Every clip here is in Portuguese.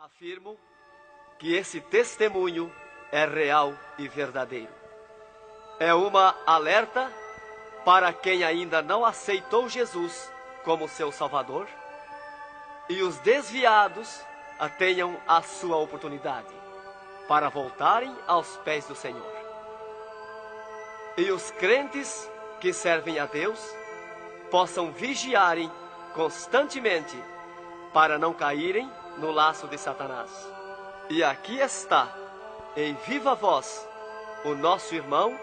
Afirmo que esse testemunho é real e verdadeiro. É uma alerta para quem ainda não aceitou Jesus como seu Salvador e os desviados tenham a sua oportunidade para voltarem aos pés do Senhor. E os crentes que servem a Deus possam vigiarem constantemente para não caírem no laço de Satanás. E aqui está, em viva voz, o nosso irmão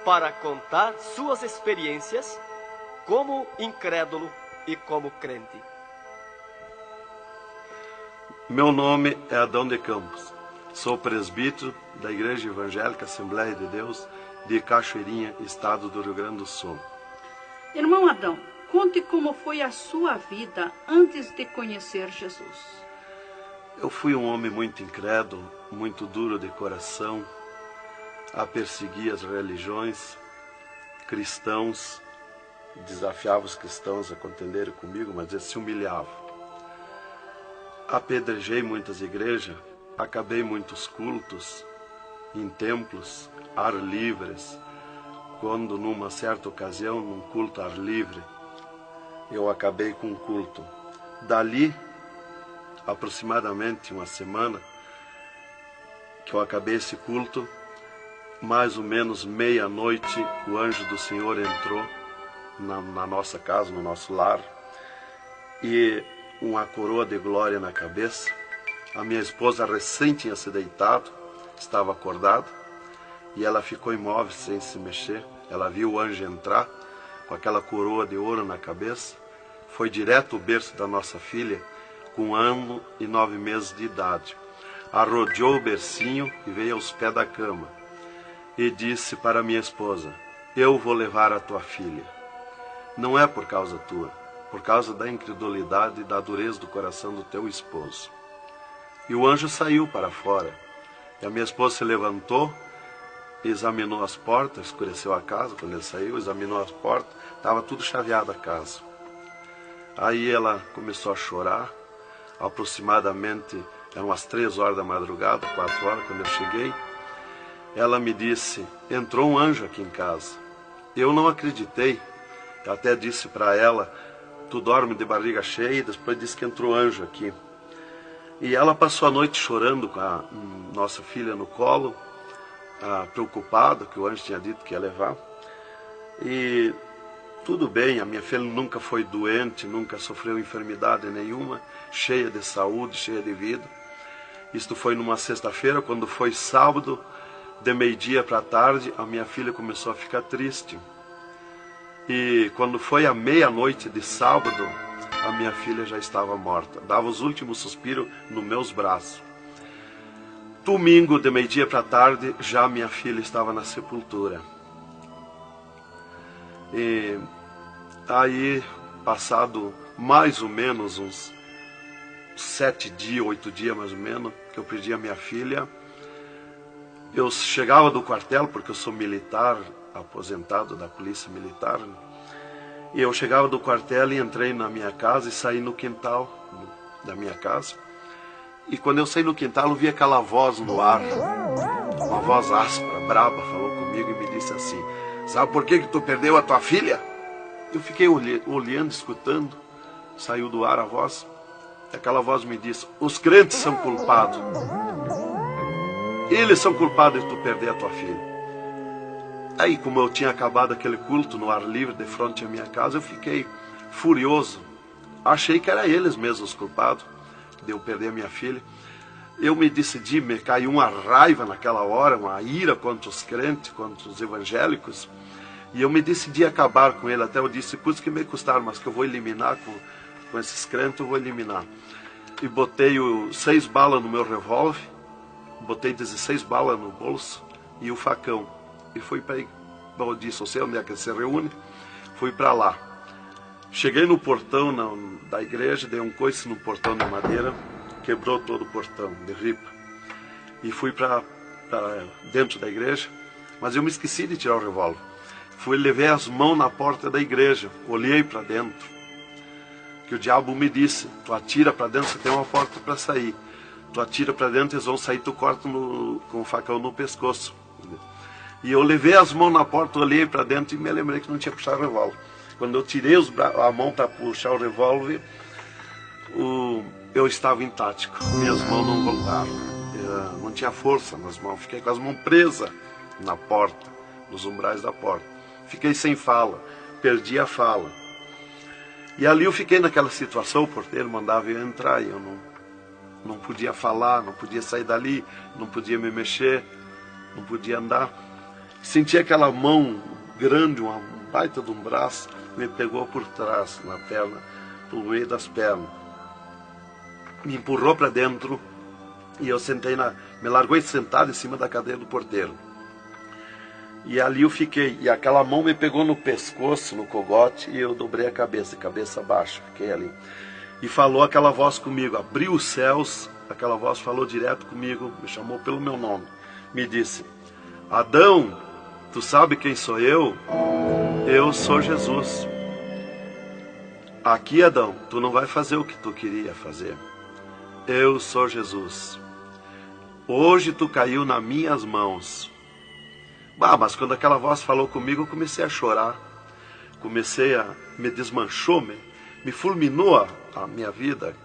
para contar suas experiências como incrédulo e como crente. Meu nome é Adão de Campos. Sou presbítero da Igreja Evangélica Assembleia de Deus de Cachoeirinha, estado do Rio Grande do Sul. Irmão Adão, conte como foi a sua vida antes de conhecer Jesus. Eu fui um homem muito incrédulo, muito duro de coração, a perseguir as religiões, cristãos, desafiava os cristãos a contenderem comigo, mas eles se humilhavam. Apedrejei muitas igrejas, acabei muitos cultos, em templos, ar livres, quando numa certa ocasião, num culto ar livre, eu acabei com um culto. Dali, aproximadamente uma semana, que eu acabei esse culto, mais ou menos meia-noite, o anjo do Senhor entrou na nossa casa, no nosso lar, e uma coroa de glória na cabeça. A minha esposa recém tinha se deitado, estava acordada, e ela ficou imóvel, sem se mexer. Ela viu o anjo entrar com aquela coroa de ouro na cabeça, foi direto ao berço da nossa filha, com 1 ano e 9 meses de idade. Arrodeou o bercinho e veio aos pés da cama e disse para minha esposa: eu vou levar a tua filha. Não é por causa tua, por causa da incredulidade e da dureza do coração do teu esposo. E o anjo saiu para fora. E a minha esposa se levantou, examinou as portas, escureceu a casa quando ele saiu, examinou as portas, estava tudo chaveado a casa. Aí ela começou a chorar. Aproximadamente eram as 3 horas da madrugada, 4 horas, quando eu cheguei. Ela me disse: entrou um anjo aqui em casa. Eu não acreditei. Eu até disse para ela: tu dorme de barriga cheia, e depois disse que entrou anjo aqui. E ela passou a noite chorando com a nossa filha no colo, preocupada, que o anjo tinha dito que ia levar. E tudo bem, a minha filha nunca foi doente, nunca sofreu enfermidade nenhuma, cheia de saúde, cheia de vida. Isto foi numa sexta-feira. Quando foi sábado, de meio-dia para tarde, a minha filha começou a ficar triste. E quando foi à meia-noite de sábado, a minha filha já estava morta. Dava os últimos suspiros nos meus braços. Domingo, de meio-dia para tarde, já minha filha estava na sepultura. E aí, passado mais ou menos uns 7 dias, 8 dias mais ou menos, que eu perdi a minha filha, eu chegava do quartel, porque eu sou militar, aposentado da polícia militar, e eu chegava do quartel e entrei na minha casa e saí no quintal da minha casa. E quando eu saí no quintal, eu vi aquela voz no ar, uma voz áspera, braba, falou comigo e me disse assim: sabe por que tu perdeu a tua filha? Eu fiquei olhando, escutando, saiu do ar a voz, e aquela voz me disse: os crentes são culpados. Eles são culpados de tu perder a tua filha. Aí, como eu tinha acabado aquele culto no ar livre de frente à minha casa, eu fiquei furioso. Achei que eram eles mesmos os culpados de eu perder a minha filha. Eu me decidi, me caiu uma raiva naquela hora, uma ira contra os crentes, contra os evangélicos. E eu me decidi acabar com ele. Até eu disse: custa que me custar, mas que eu vou eliminar com esses crentes, eu vou eliminar. E botei 6 balas no meu revólver, botei 16 balas no bolso e o facão. E fui para eu disse: eu sei onde é que se reúne. Fui para lá. Cheguei no portão da igreja, dei um coice no portão de madeira, quebrou todo o portão de ripa. E fui para dentro da igreja, mas eu me esqueci de tirar o revólver. Levei as mãos na porta da igreja, olhei para dentro. Que o diabo me disse: tu atira para dentro, você tem uma porta para sair. tu atira para dentro, eles vão sair, tu corta com o facão no pescoço. E eu levei as mãos na porta, olhei para dentro e me lembrei que não tinha puxado o revólver. Quando eu tirei a mão para puxar o revólver, eu estava intático, minhas mãos não voltaram, não tinha força nas mãos, fiquei com as mãos presas na porta, nos umbrais da porta, fiquei sem fala, perdi a fala. E ali eu fiquei naquela situação, o porteiro mandava eu entrar e eu não podia falar, não podia sair dali, não podia me mexer, não podia andar. Senti aquela mão grande, um baita de um braço, me pegou por trás, na perna, pelo meio das pernas. Me empurrou para dentro e eu me largou sentado em cima da cadeira do porteiro. E ali eu fiquei, e aquela mão me pegou no pescoço, no cogote, e eu dobrei a cabeça baixa, fiquei ali. E falou aquela voz comigo, abriu os céus, aquela voz falou direto comigo, me chamou pelo meu nome, me disse: Adão, tu sabe quem sou eu? Eu sou Jesus. Aqui, Adão, tu não vai fazer o que tu queria fazer. Eu sou Jesus. Hoje tu caiu nas minhas mãos. Mas quando aquela voz falou comigo, eu comecei a chorar. Me desmanchou, me fulminou a minha vida.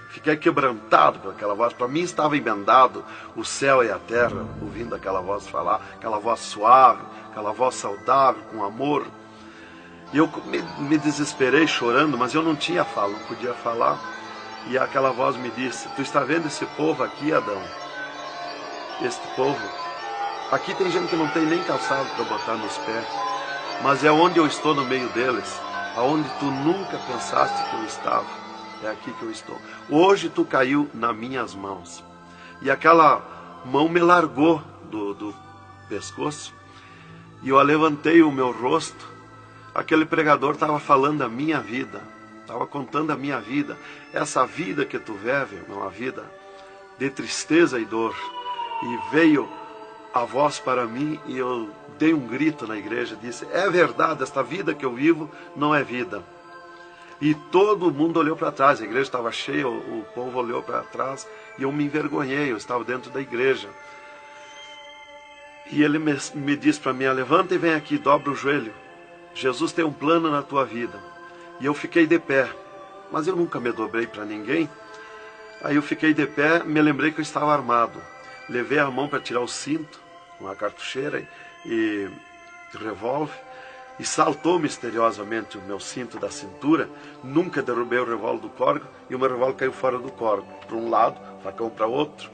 Fiquei quebrantado por aquela voz. Para mim estava emendado o céu e a terra, ouvindo aquela voz falar, aquela voz suave, aquela voz saudável, com amor. E eu me desesperei chorando, mas eu não tinha fala, não podia falar. E aquela voz me disse: tu está vendo esse povo aqui, Adão? Este povo, aqui tem gente que não tem nem calçado para botar nos pés, mas é onde eu estou no meio deles, aonde tu nunca pensaste que eu estava, é aqui que eu estou. Hoje tu caiu nas minhas mãos. E aquela mão me largou do pescoço, e eu levantei o meu rosto. Aquele pregador estava falando da minha vida, estava contando a minha vida. Essa vida que tu vive é uma vida de tristeza e dor. E veio a voz para mim e eu dei um grito na igreja, disse: é verdade, esta vida que eu vivo não é vida. E todo mundo olhou para trás, a igreja estava cheia, o povo olhou para trás e eu me envergonhei, eu estava dentro da igreja. E ele me disse para mim: levanta e vem aqui, dobra o joelho. Jesus tem um plano na tua vida. E eu fiquei de pé, mas eu nunca me dobrei para ninguém. Aí eu fiquei de pé, me lembrei que eu estava armado. Levei a mão para tirar o cinto, uma cartucheira e revólver, e saltou misteriosamente o meu cinto da cintura. Nunca derrubei o revólver do córrego, e o meu revólver caiu fora do córrego, para um lado, facão para outro,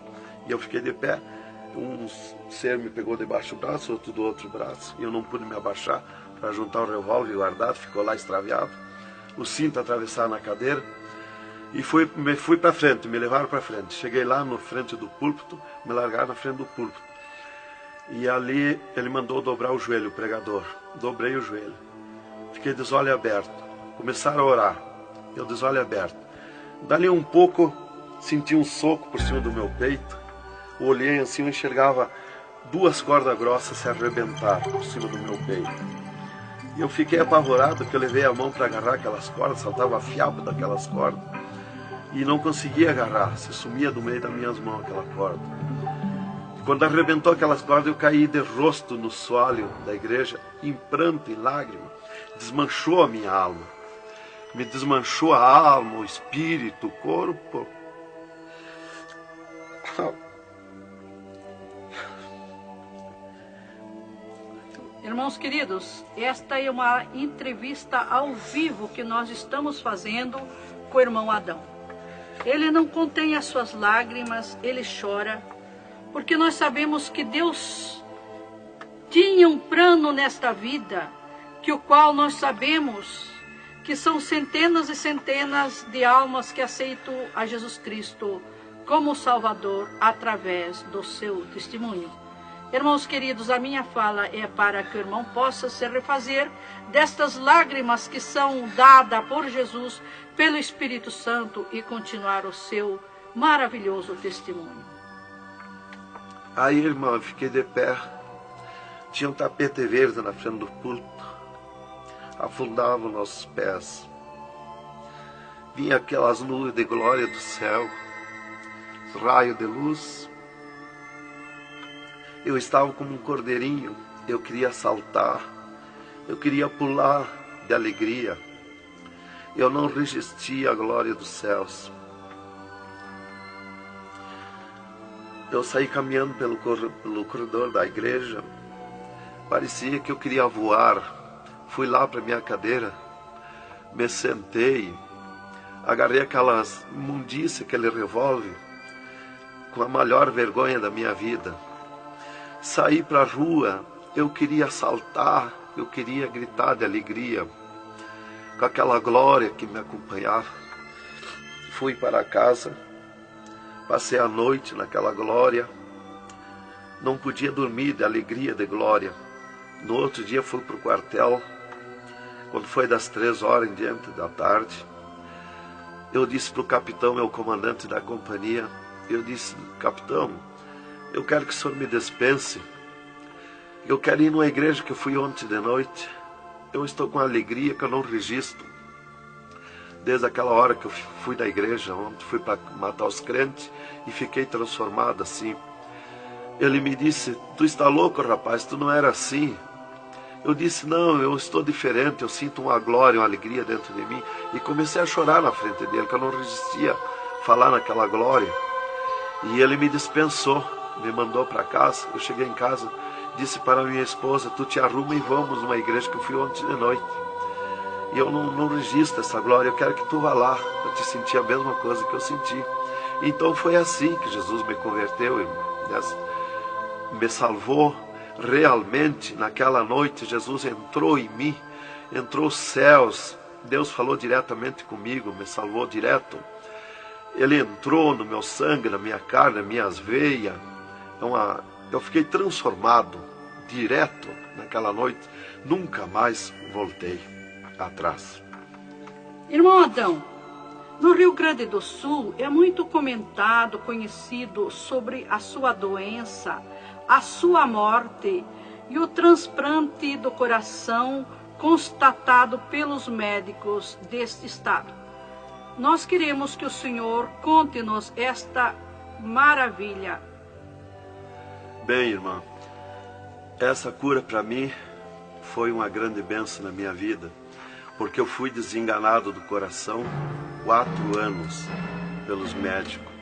e eu fiquei de pé. Um ser me pegou debaixo do braço, outro do outro braço, e eu não pude me abaixar para juntar o revólver e guardar, ficou lá extraviado. O cinto atravessar na cadeira, e fui para frente, me levaram para frente. Cheguei lá na frente do púlpito, me largaram na frente do púlpito. E ali ele mandou dobrar o joelho, o pregador. Dobrei o joelho. Fiquei de olhos abertos. Começaram a orar. Eu de olhos abertos. Dali um pouco, senti um soco por cima do meu peito. Olhei assim, eu enxergava 2 cordas grossas se arrebentar por cima do meu peito. E eu fiquei apavorado, porque eu levei a mão para agarrar aquelas cordas, saltava fiapo daquelas cordas. E não conseguia agarrar, se sumia do meio das minhas mãos aquela corda. Quando arrebentou aquelas cordas, eu caí de rosto no soalho da igreja, em pranto, em lágrimas. Desmanchou a minha alma. Me desmanchou a alma, o espírito, o corpo. Irmãos queridos, esta é uma entrevista ao vivo que nós estamos fazendo com o irmão Adão. Ele não contém as suas lágrimas, ele chora, porque nós sabemos que Deus tinha um plano nesta vida, que o qual nós sabemos que são centenas e centenas de almas que aceitam a Jesus Cristo como Salvador através do seu testemunho. Irmãos queridos, a minha fala é para que o irmão possa se refazer destas lágrimas que são dadas por Jesus, pelo Espírito Santo, e continuar o seu maravilhoso testemunho. Aí, irmão, eu fiquei de pé. Tinha um tapete verde na frente do púlpito. Afundava os nossos pés. Vinha aquelas nuvens de glória do céu. raio de luz. Eu estava como um cordeirinho, eu queria saltar, eu queria pular de alegria. Eu não resistia à glória dos céus. Eu saí caminhando pelo corredor da igreja, parecia que eu queria voar. Fui lá para minha cadeira, me sentei, agarrei aquelas imundícias, aquele revólver, com a maior vergonha da minha vida. Saí para a rua, eu queria saltar, eu queria gritar de alegria, com aquela glória que me acompanhava. Fui para casa, passei a noite naquela glória, não podia dormir de alegria, de glória. No outro dia fui para o quartel, quando foi das 3 horas em diante da tarde. Eu disse para o capitão, meu comandante da companhia, eu disse: capitão, eu quero que o senhor me dispense. Eu quero ir numa igreja que eu fui ontem de noite. Eu estou com alegria que eu não registro. Desde aquela hora que eu fui da igreja ontem, fui para matar os crentes e fiquei transformado assim. Ele me disse: tu está louco, rapaz, tu não era assim. Eu disse: não, eu estou diferente, eu sinto uma glória, uma alegria dentro de mim. E comecei a chorar na frente dele, que eu não resistia a falar naquela glória. E ele me dispensou, me mandou para casa. Eu cheguei em casa, disse para minha esposa: tu te arruma e vamos numa igreja que eu fui ontem de noite. E eu não registro essa glória, eu quero que tu vá lá, para te sentir a mesma coisa que eu senti. Então foi assim que Jesus me converteu, me salvou. Realmente, naquela noite, Jesus entrou em mim, entrou os céus, Deus falou diretamente comigo, me salvou direto. Ele entrou no meu sangue, na minha carne, nas minhas veias. Eu fiquei transformado, direto, naquela noite. Nunca mais voltei atrás. Irmão Adão, no Rio Grande do Sul é muito comentado, conhecido sobre a sua doença, a sua morte e o transplante do coração constatado pelos médicos deste estado. Nós queremos que o senhor conte-nos esta maravilha. Bem, irmã, essa cura para mim foi uma grande bênção na minha vida, porque eu fui desenganado do coração 4 anos pelos médicos.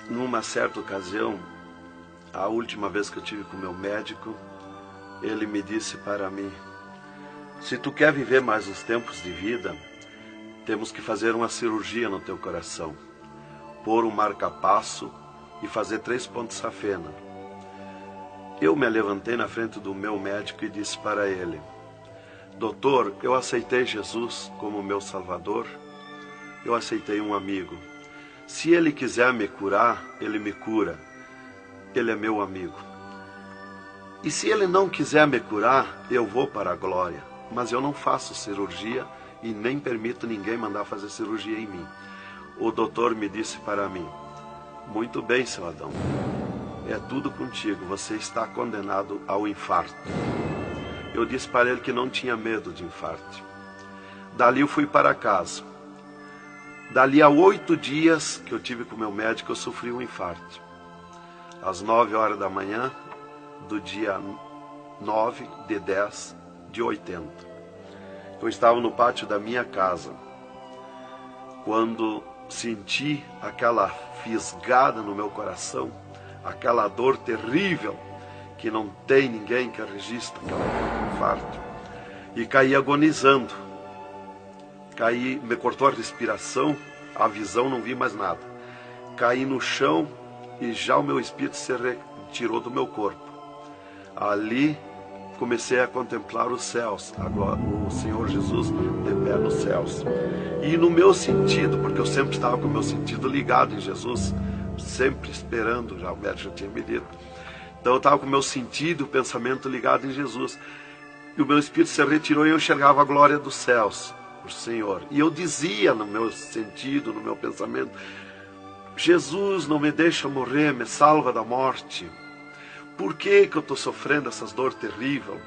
Numa certa ocasião, a última vez que eu tive com o meu médico, ele me disse para mim: se tu quer viver mais uns tempos de vida, temos que fazer uma cirurgia no teu coração, pôr um marca-passo e fazer 3 pontos safena. Eu me levantei na frente do meu médico e disse para ele: doutor, eu aceitei Jesus como meu salvador, eu aceitei um amigo. Se ele quiser me curar, ele me cura. Ele é meu amigo. E se ele não quiser me curar, eu vou para a glória. Mas eu não faço cirurgia e nem permito ninguém mandar fazer cirurgia em mim. O doutor me disse para mim: muito bem, seu Adão, é tudo contigo, você está condenado ao infarto. Eu disse para ele que não tinha medo de infarto. Dali eu fui para casa. Dali a 8 dias que eu tive com o meu médico, eu sofri um infarto. Às 9 horas da manhã do dia 9 de 10 de 80. Eu estava no pátio da minha casa, quando senti aquela fisgada no meu coração, aquela dor terrível, que não tem ninguém que registre aquele infarto, e caí agonizando. Caí, me cortou a respiração, a visão, não vi mais nada. Caí no chão e já o meu espírito se retirou do meu corpo. Ali comecei a contemplar os céus, o Senhor Jesus de pé nos céus. E no meu sentido, porque eu sempre estava com o meu sentido ligado em Jesus, sempre esperando, já o médico já tinha me dito. Então eu estava com o meu sentido, o pensamento ligado em Jesus. E o meu espírito se retirou e eu enxergava a glória dos céus, o Senhor. E eu dizia no meu sentido, no meu pensamento: Jesus, não me deixa morrer, me salva da morte. Por que eu estou sofrendo essas dores terríveis?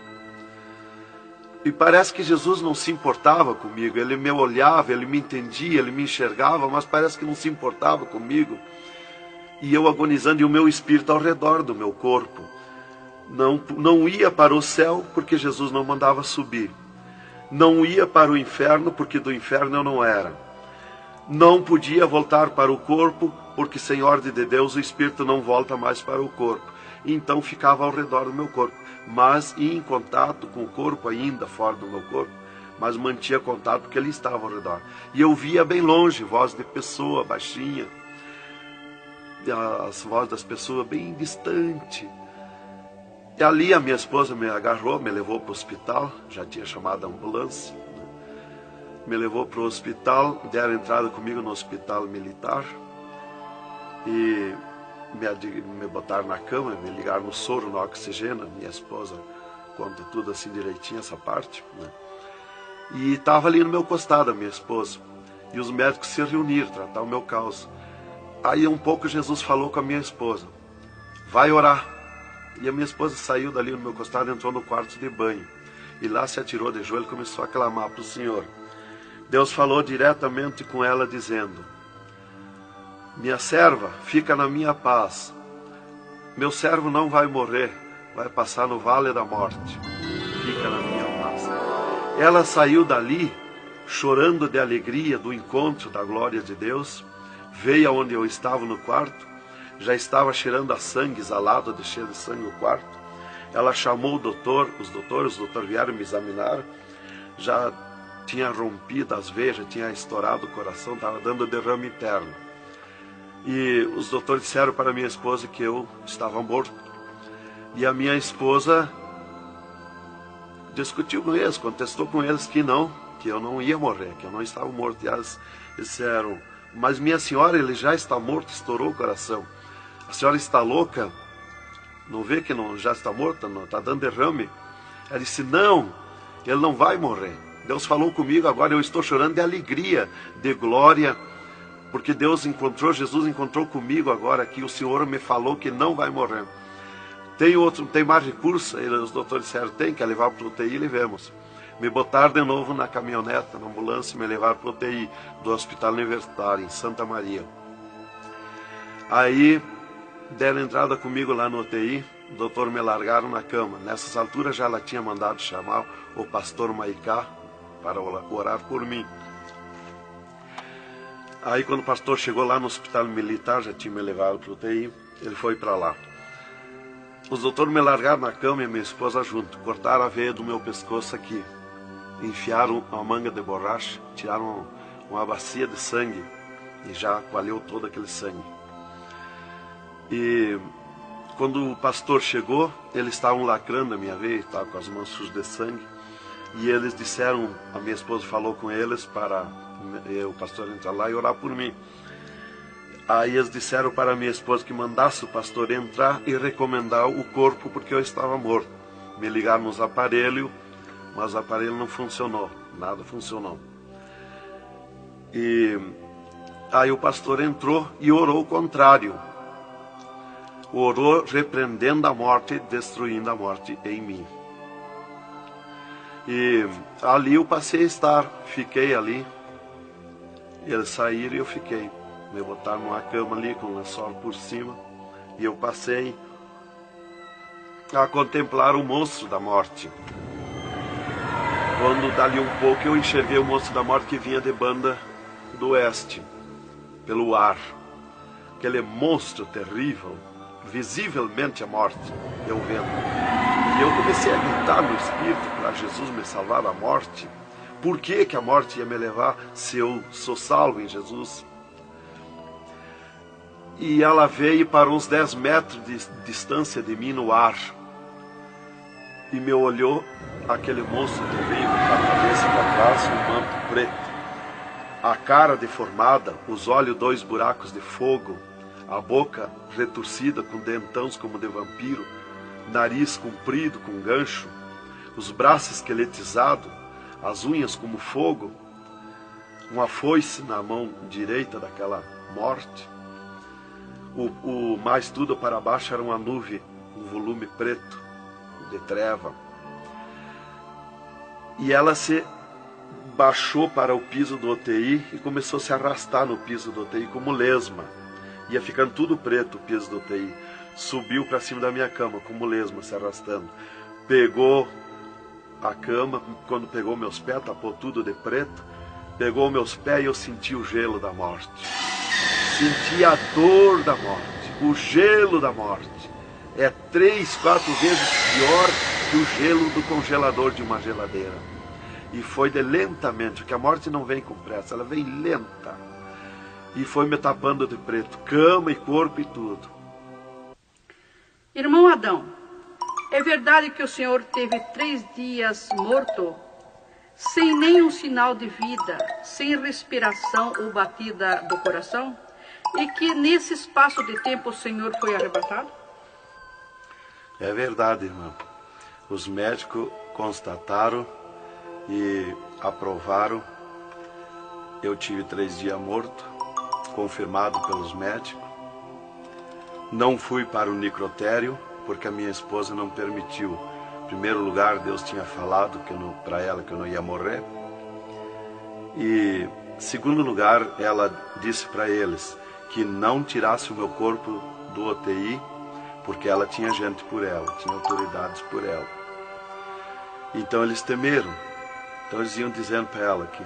E parece que Jesus não se importava comigo. Ele me olhava, ele me entendia, ele me enxergava, mas parece que não se importava comigo. E eu agonizando, e o meu espírito ao redor do meu corpo. Não ia para o céu, porque Jesus não mandava subir. Não ia para o inferno, porque do inferno eu não era. Não podia voltar para o corpo, porque sem ordem de Deus o espírito não volta mais para o corpo. Então ficava ao redor do meu corpo, mas em contato com o corpo ainda, fora do meu corpo, mas mantinha contato porque ele estava ao redor. E eu via bem longe, voz de pessoa, baixinha, as vozes das pessoas bem distante. E ali a minha esposa me agarrou, me levou para o hospital, já tinha chamado a ambulância, né? Me levou para o hospital, deram entrada comigo no hospital militar e me botaram na cama, me ligaram no soro, no oxigênio. Minha esposa conta tudo assim direitinho, essa parte, né? E estava ali no meu costado a minha esposa, e os médicos se reuniram, tratar o meu caso. Aí um pouco Jesus falou com a minha esposa, vai orar. E a minha esposa saiu dali no meu costado, entrou no quarto de banho. E lá se atirou de joelho e começou a clamar para o Senhor. Deus falou diretamente com ela, dizendo, minha serva, fica na minha paz. Meu servo não vai morrer, vai passar no vale da morte. Fica na minha paz. Ela saiu dali, chorando de alegria do encontro da glória de Deus. Veio aonde eu estava no quarto. Já estava cheirando a sangue, exalado de cheiro de sangue no quarto. Ela chamou o doutor, os doutores vieram me examinar. Já tinha rompido as veias, já tinha estourado o coração, estava dando derrame interno. E os doutores disseram para minha esposa que eu estava morto. E a minha esposa discutiu com eles, contestou com eles que eu não ia morrer, que eu não estava morto. E eles disseram, mas minha senhora, ele já está morto, estourou o coração. A senhora está louca? Não vê que não, já está morta? Não, está dando derrame? Ela disse, não, ele não vai morrer. Deus falou comigo agora, eu estou chorando de alegria, de glória, porque Jesus encontrou comigo agora aqui, o Senhor me falou que não vai morrer. Tem mais recurso? Os doutores disseram, tem, quer levar para o UTI, levemos. Me botaram de novo na caminhonete, na ambulância, e me levaram para o UTI do Hospital Universitário, em Santa Maria. Aí deram entrada comigo lá no UTI, o doutor me largaram na cama. Nessas alturas já ela tinha mandado chamar o pastor Maicá para orar por mim. Aí quando o pastor chegou lá no hospital militar, já tinha me levado para o UTI, ele foi para lá. Os doutores me largaram na cama e minha esposa junto, cortaram a veia do meu pescoço aqui, enfiaram uma manga de borracha, tiraram uma bacia de sangue e já coalhou todo aquele sangue. E quando o pastor chegou, eles estavam lacrando a minha veia, estava com as mãos sujas de sangue, e eles disseram, a minha esposa falou com eles para o pastor entrar lá e orar por mim. Aí eles disseram para a minha esposa que mandasse o pastor entrar e recomendar o corpo, porque eu estava morto. Me ligaram nos aparelhos, mas o aparelho não funcionou, nada funcionou. E aí o pastor entrou e orou o contrário. Orou repreendendo a morte, destruindo a morte em mim. E ali eu passei a estar, fiquei ali. Eles saíram e eu fiquei. Me botaram numa cama ali com o lençol por cima. E eu passei a contemplar o monstro da morte. Quando dali um pouco eu enxerguei o monstro da morte que vinha de Banda do Oeste, pelo ar. Aquele monstro terrível, visivelmente a morte, eu vendo. E eu comecei a gritar no espírito para Jesus me salvar da morte. Por que a morte ia me levar se eu sou salvo em Jesus? E ela veio para uns 10 metros de distância de mim no ar. E me olhou, aquele monstro terrível, com a cabeça para trás, um manto preto. A cara deformada, os olhos 2 buracos de fogo, a boca retorcida com dentões como de vampiro, nariz comprido com gancho, os braços esqueletizados, as unhas como fogo, uma foice na mão direita daquela morte. O mais tudo para baixo era uma nuvem, um volume preto de treva. E ela se baixou para o piso do UTI e começou a se arrastar no piso do UTI como lesma. Ia ficando tudo preto o piso do UTI. Subiu para cima da minha cama como lesma, se arrastando. Pegou a cama, quando pegou meus pés, tapou tudo de preto. Pegou meus pés e eu senti o gelo da morte. Senti a dor da morte, o gelo da morte. É 3, 4 vezes pior que o gelo do congelador de uma geladeira. E foi de lentamente, porque a morte não vem com pressa, ela vem lenta. E foi me tapando de preto, cama e corpo e tudo. Irmão Adão, é verdade que o senhor teve 3 dias morto, sem nenhum sinal de vida, sem respiração ou batida do coração? E que nesse espaço de tempo o senhor foi arrebatado? É verdade, irmão. Os médicos constataram e aprovaram. Eu tive 3 dias morto, confirmado pelos médicos. Não fui para o necrotério, porque a minha esposa não permitiu. Em primeiro lugar, Deus tinha falado para ela que eu não ia morrer. E, em segundo lugar, ela disse para eles que não tirasse o meu corpo do UTI, porque ela tinha gente por ela, tinha autoridades por ela. Então eles temeram. Então eles iam dizendo para ela que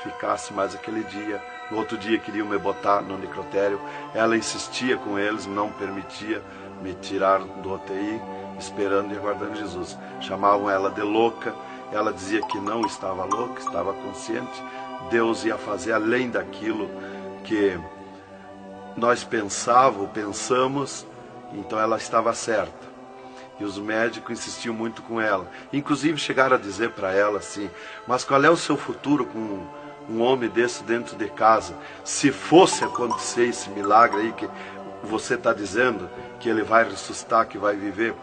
ficasse mais aquele dia. No outro dia queriam me botar no necrotério. Ela insistia com eles, não permitia me tirar do UTI, esperando e aguardando Jesus. Chamavam ela de louca. Ela dizia que não estava louca, estava consciente. Deus ia fazer além daquilo que nós pensamos, então ela estava certa. E os médicos insistiam muito com ela. Inclusive chegaram a dizer para ela assim: mas qual é o seu futuro com um homem desse dentro de casa? Se fosse acontecer esse milagre aí que você está dizendo, que ele vai ressuscitar, que vai viver,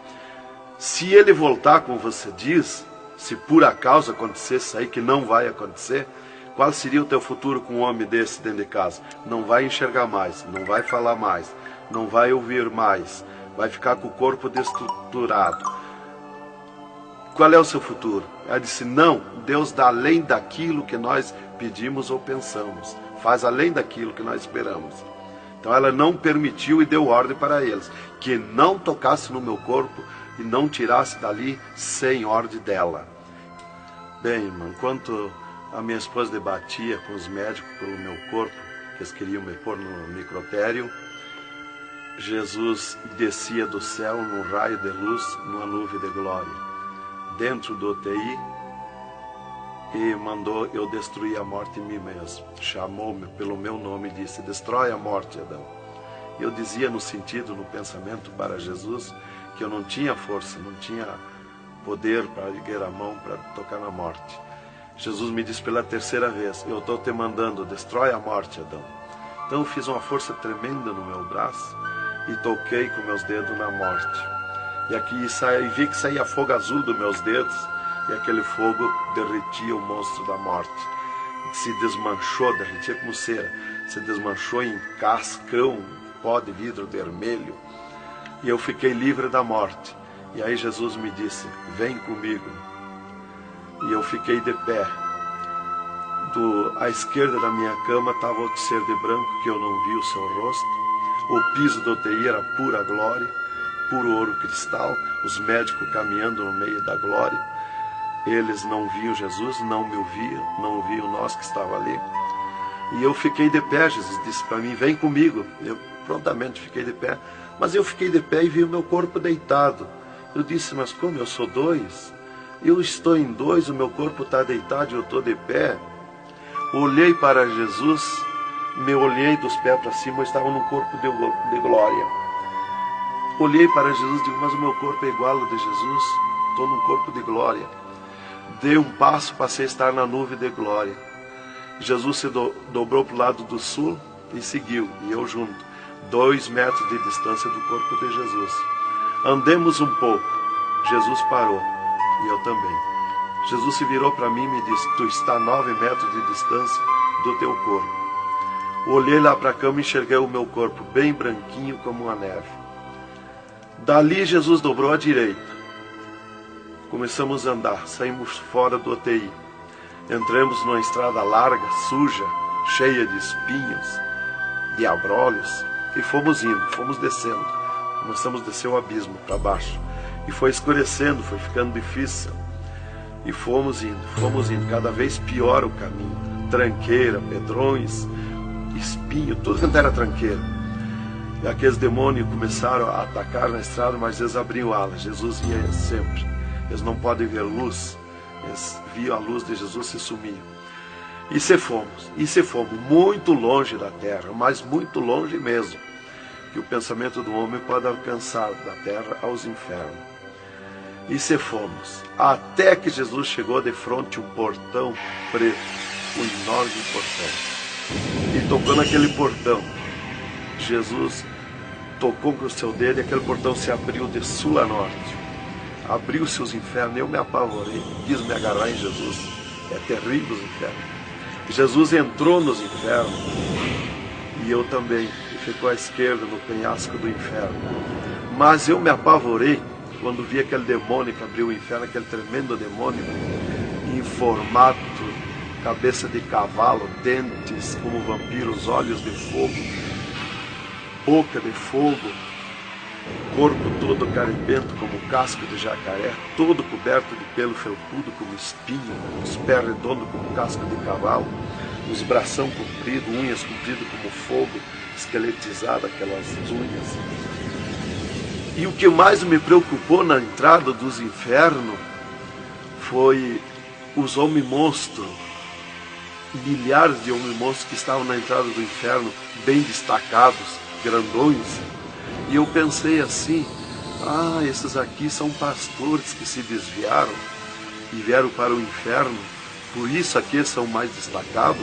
se ele voltar como você diz, se por acaso acontecesse isso aí, que não vai acontecer, qual seria o teu futuro com um homem desse dentro de casa? Não vai enxergar mais, não vai falar mais, não vai ouvir mais, vai ficar com o corpo destruturado. Qual é o seu futuro? Ela disse: não, Deus dá além daquilo que nós pedimos ou pensamos, faz além daquilo que nós esperamos. Então ela não permitiu e deu ordem para eles que não tocasse no meu corpo e não tirasse dali sem ordem dela. Bem, irmão, enquanto a minha esposa debatia com os médicos pelo meu corpo, que eles queriam me pôr no necrotério, Jesus descia do céu num raio de luz, numa nuvem de glória, dentro do UTI, e mandou eu destruir a morte em mim mesmo. Chamou-me pelo meu nome e disse: destrói a morte, Adão. Eu dizia no sentido, no pensamento para Jesus, que eu não tinha força, não tinha poder para erguer a mão para tocar na morte. Jesus me disse pela 3ª vez: eu estou te mandando, destrói a morte, Adão. Então eu fiz uma força tremenda no meu braço e toquei com meus dedos na morte. E aqui vi que saía fogo azul dos meus dedos, e aquele fogo derretia o monstro da morte. Se desmanchou, derretia como cera, se desmanchou em cascão, pó de vidro vermelho, e eu fiquei livre da morte. E aí Jesus me disse: vem comigo. E eu fiquei de pé. À esquerda da minha cama estava outro ser de branco, que eu não vi o seu rosto. O piso do UTI era pura glória, puro ouro cristal, os médicos caminhando no meio da glória. Eles não viam Jesus, não me ouviam, não ouviam nós que estava ali. E eu fiquei de pé. Jesus disse para mim: vem comigo. Eu prontamente fiquei de pé. Mas eu fiquei de pé e vi o meu corpo deitado. Eu disse: mas como eu sou 2? Eu estou em 2, o meu corpo está deitado e eu estou de pé. Olhei para Jesus, me olhei dos pés para cima, eu estava num corpo de glória. Olhei para Jesus e digo: mas o meu corpo é igual ao de Jesus, estou num corpo de glória. Dei um passo, passei a estar na nuvem de glória. Jesus se dobrou para o lado do sul e seguiu, e eu junto, 2 metros de distância do corpo de Jesus. Andemos um pouco. Jesus parou, e eu também. Jesus se virou para mim e me disse: tu está a 9 metros de distância do teu corpo. Olhei lá para a cama e enxerguei o meu corpo bem branquinho como uma neve. Dali Jesus dobrou à direita. Começamos a andar, saímos fora do UTI. Entramos numa estrada larga, suja, cheia de espinhos, de abrolhos, e fomos indo, fomos descendo. Começamos a descer o abismo para baixo. E foi escurecendo, foi ficando difícil. E fomos indo, cada vez pior o caminho. Tranqueira, pedrões, espinho, tudo quanto era tranqueira. E aqueles demônios começaram a atacar na estrada, mas eles abriam alas. Jesus ia sempre. Eles não podem ver luz. Eles viam a luz de Jesus e sumiam. E se fomos muito longe da terra, mas muito longe mesmo, que o pensamento do homem pode alcançar da terra aos infernos. E se fomos, até que Jesus chegou de frente um portão preto, um enorme portão. E tocou naquele portão. Jesus tocou com o seu dedo e aquele portão se abriu de sul a norte. Abriu-se os infernos, eu me apavorei, quis me agarrar em Jesus. É terrível os infernos. Jesus entrou nos infernos e eu também, e ficou à esquerda no penhasco do inferno. Mas eu me apavorei quando vi aquele demônio que abriu o inferno, aquele tremendo demônio, em formato, cabeça de cavalo, dentes como vampiros, olhos de fogo, boca de fogo, corpo todo carimbento como casco de jacaré, todo coberto de pelo felpudo como espinho, os pés redondos como casco de cavalo, os bração compridos, unhas compridas como fogo, esqueletizado aquelas unhas. E o que mais me preocupou na entrada dos infernos foi os homens-monstros, milhares de homens-monstros que estavam na entrada do inferno, bem destacados, grandões. E eu pensei assim, esses aqui são pastores que se desviaram e vieram para o inferno, por isso aqui são mais destacados,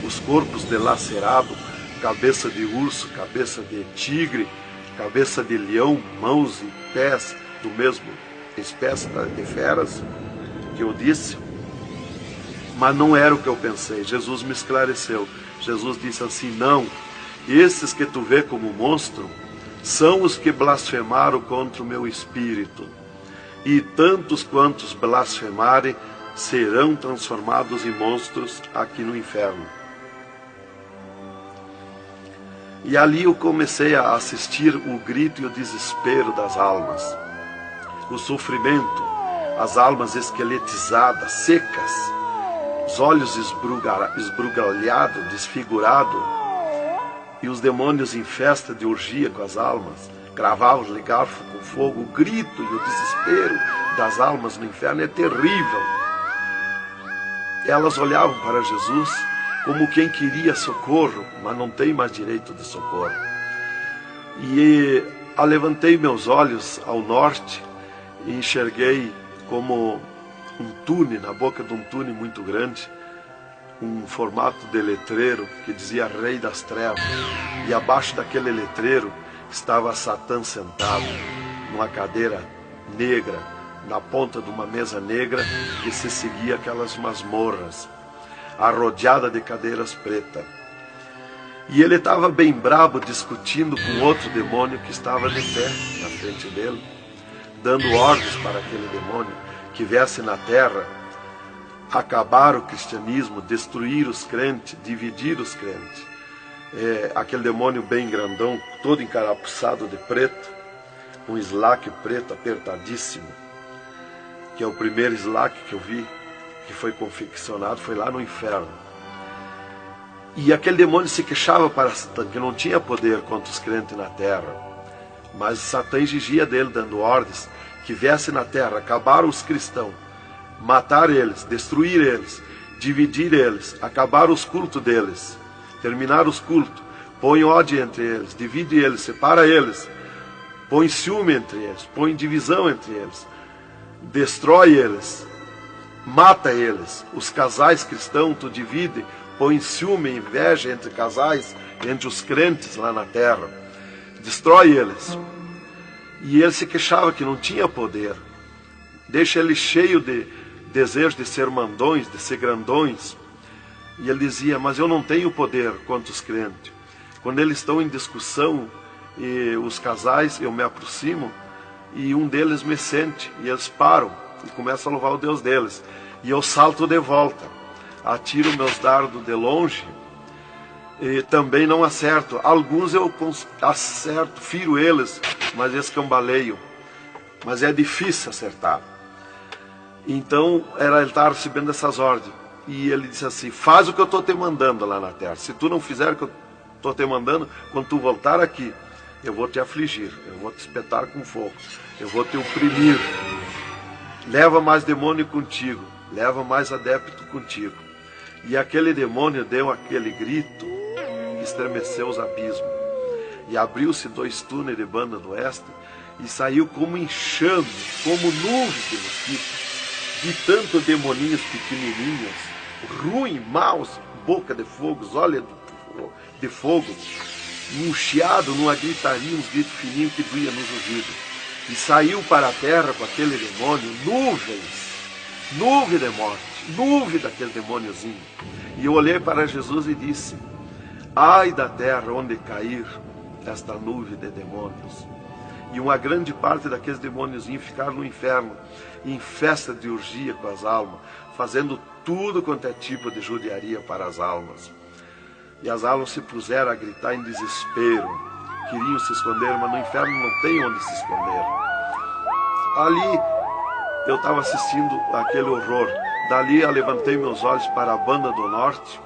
os corpos dilacerados, cabeça de urso, cabeça de tigre, cabeça de leão, mãos e pés do mesmo espécie de feras, que eu disse. Mas não era o que eu pensei. Jesus me esclareceu. Jesus disse assim, não, esses que tu vê como monstro são os que blasfemaram contra o meu espírito. E tantos quantos blasfemarem serão transformados em monstros aqui no inferno. E ali eu comecei a assistir o grito e o desespero das almas. O sofrimento, as almas esqueletizadas, secas, os olhos esbugalhados, desfigurados, e os demônios em festa de orgia com as almas, cravavam-lhe garfo com fogo. O grito e o desespero das almas no inferno é terrível. Elas olhavam para Jesus como quem queria socorro, mas não tem mais direito de socorro. E levantei meus olhos ao norte e enxerguei como um túnel, na boca de um túnel muito grande, um formato de letreiro que dizia Rei das Trevas. E abaixo daquele letreiro estava Satã sentado numa cadeira negra, na ponta de uma mesa negra que se seguia aquelas masmorras, arrodeada de cadeiras pretas. E ele estava bem brabo discutindo com outro demônio que estava de pé na frente dele, dando ordens para aquele demônio que viesse na terra acabar o cristianismo, destruir os crentes, dividir os crentes. Aquele demônio bem grandão, todo encarapuçado de preto, um slack preto apertadíssimo, que é o primeiro slack que eu vi, que foi confeccionado, foi lá no inferno. E aquele demônio se queixava para Satã, que não tinha poder contra os crentes na terra. Mas Satã exigia dele, dando ordens, que viesse na terra, acabar os cristãos, matar eles, destruir eles, dividir eles, acabar os cultos deles, terminar os cultos, põe ódio entre eles, divide eles, separa eles, põe ciúme entre eles, põe divisão entre eles, destrói eles, mata eles. Os casais cristãos tu divide, põe ciúme e inveja entre casais, entre os crentes lá na terra, destrói eles. E ele se queixava que não tinha poder, deixa ele cheio de desejo de ser mandões, de ser grandões. E ele dizia, mas eu não tenho poder contra os crentes. Quando eles estão em discussão, e os casais, eu me aproximo, e um deles me sente, e eles param. e começam a louvar o Deus deles. E eu salto de volta, atiro meus dardos de longe e também não acerto. Alguns eu acerto, firo eles, mas escambaleio. Mas é difícil acertar. Então ele estava recebendo essas ordens. E ele disse assim: faz o que eu estou te mandando lá na terra. Se tu não fizer o que eu estou te mandando, quando tu voltar aqui, eu vou te afligir, eu vou te espetar com fogo, eu vou te oprimir. Leva mais demônio contigo, leva mais adepto contigo. E aquele demônio deu aquele grito que estremeceu os abismos. E abriu-se 2 túneis de banda do oeste e saiu como enxame, como nuvens de mosquitos, de tanto demoninhos pequenininhos, ruim, maus, boca de fogo, olhos de fogo, um chiado, numa gritaria, uns gritos fininhos que doía nos ouvidos. E saiu para a terra com aquele demônio, nuvem de morte, nuvem daquele demôniozinho. E eu olhei para Jesus e disse: ai da terra onde cair esta nuvem de demônios. E uma grande parte daqueles demôniozinhos ficaram no inferno, em festa de orgia com as almas, fazendo tudo quanto é tipo de judiaria para as almas. E as almas se puseram a gritar em desespero, queriam se esconder, mas no inferno não tem onde se esconder. Ali eu estava assistindo aquele horror. Dali eu levantei meus olhos para a banda do norte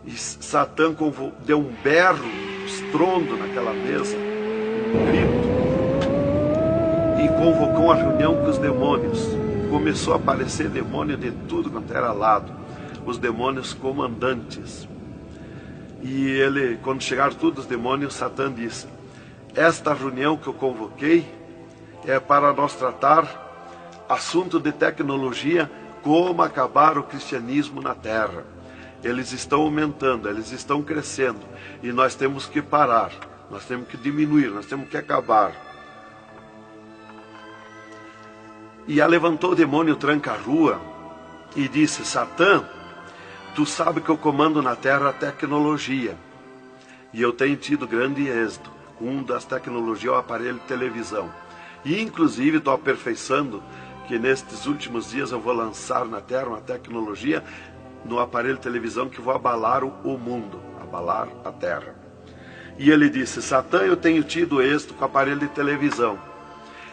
e Satã deu um berro, um estrondo naquela mesa, um grito, e convocou uma reunião com os demônios. Começou a aparecer demônio de tudo quanto era lado, os demônios comandantes. E ele, quando chegaram todos os demônios, Satã disse: esta reunião que eu convoquei é para nós tratar assunto de tecnologia, como acabar o cristianismo na terra. Eles estão aumentando, eles estão crescendo, e nós temos que parar, nós temos que diminuir, nós temos que acabar. E levantou o demônio tranca-rua e disse: Satã, tu sabe que eu comando na terra a tecnologia, e eu tenho tido grande êxito. Um das tecnologias é o aparelho de televisão, e inclusive estou aperfeiçoando que nestes últimos dias eu vou lançar na terra uma tecnologia no aparelho de televisão que vai abalar o mundo, abalar a terra. E ele disse: Satã, eu tenho tido êxito com o aparelho de televisão,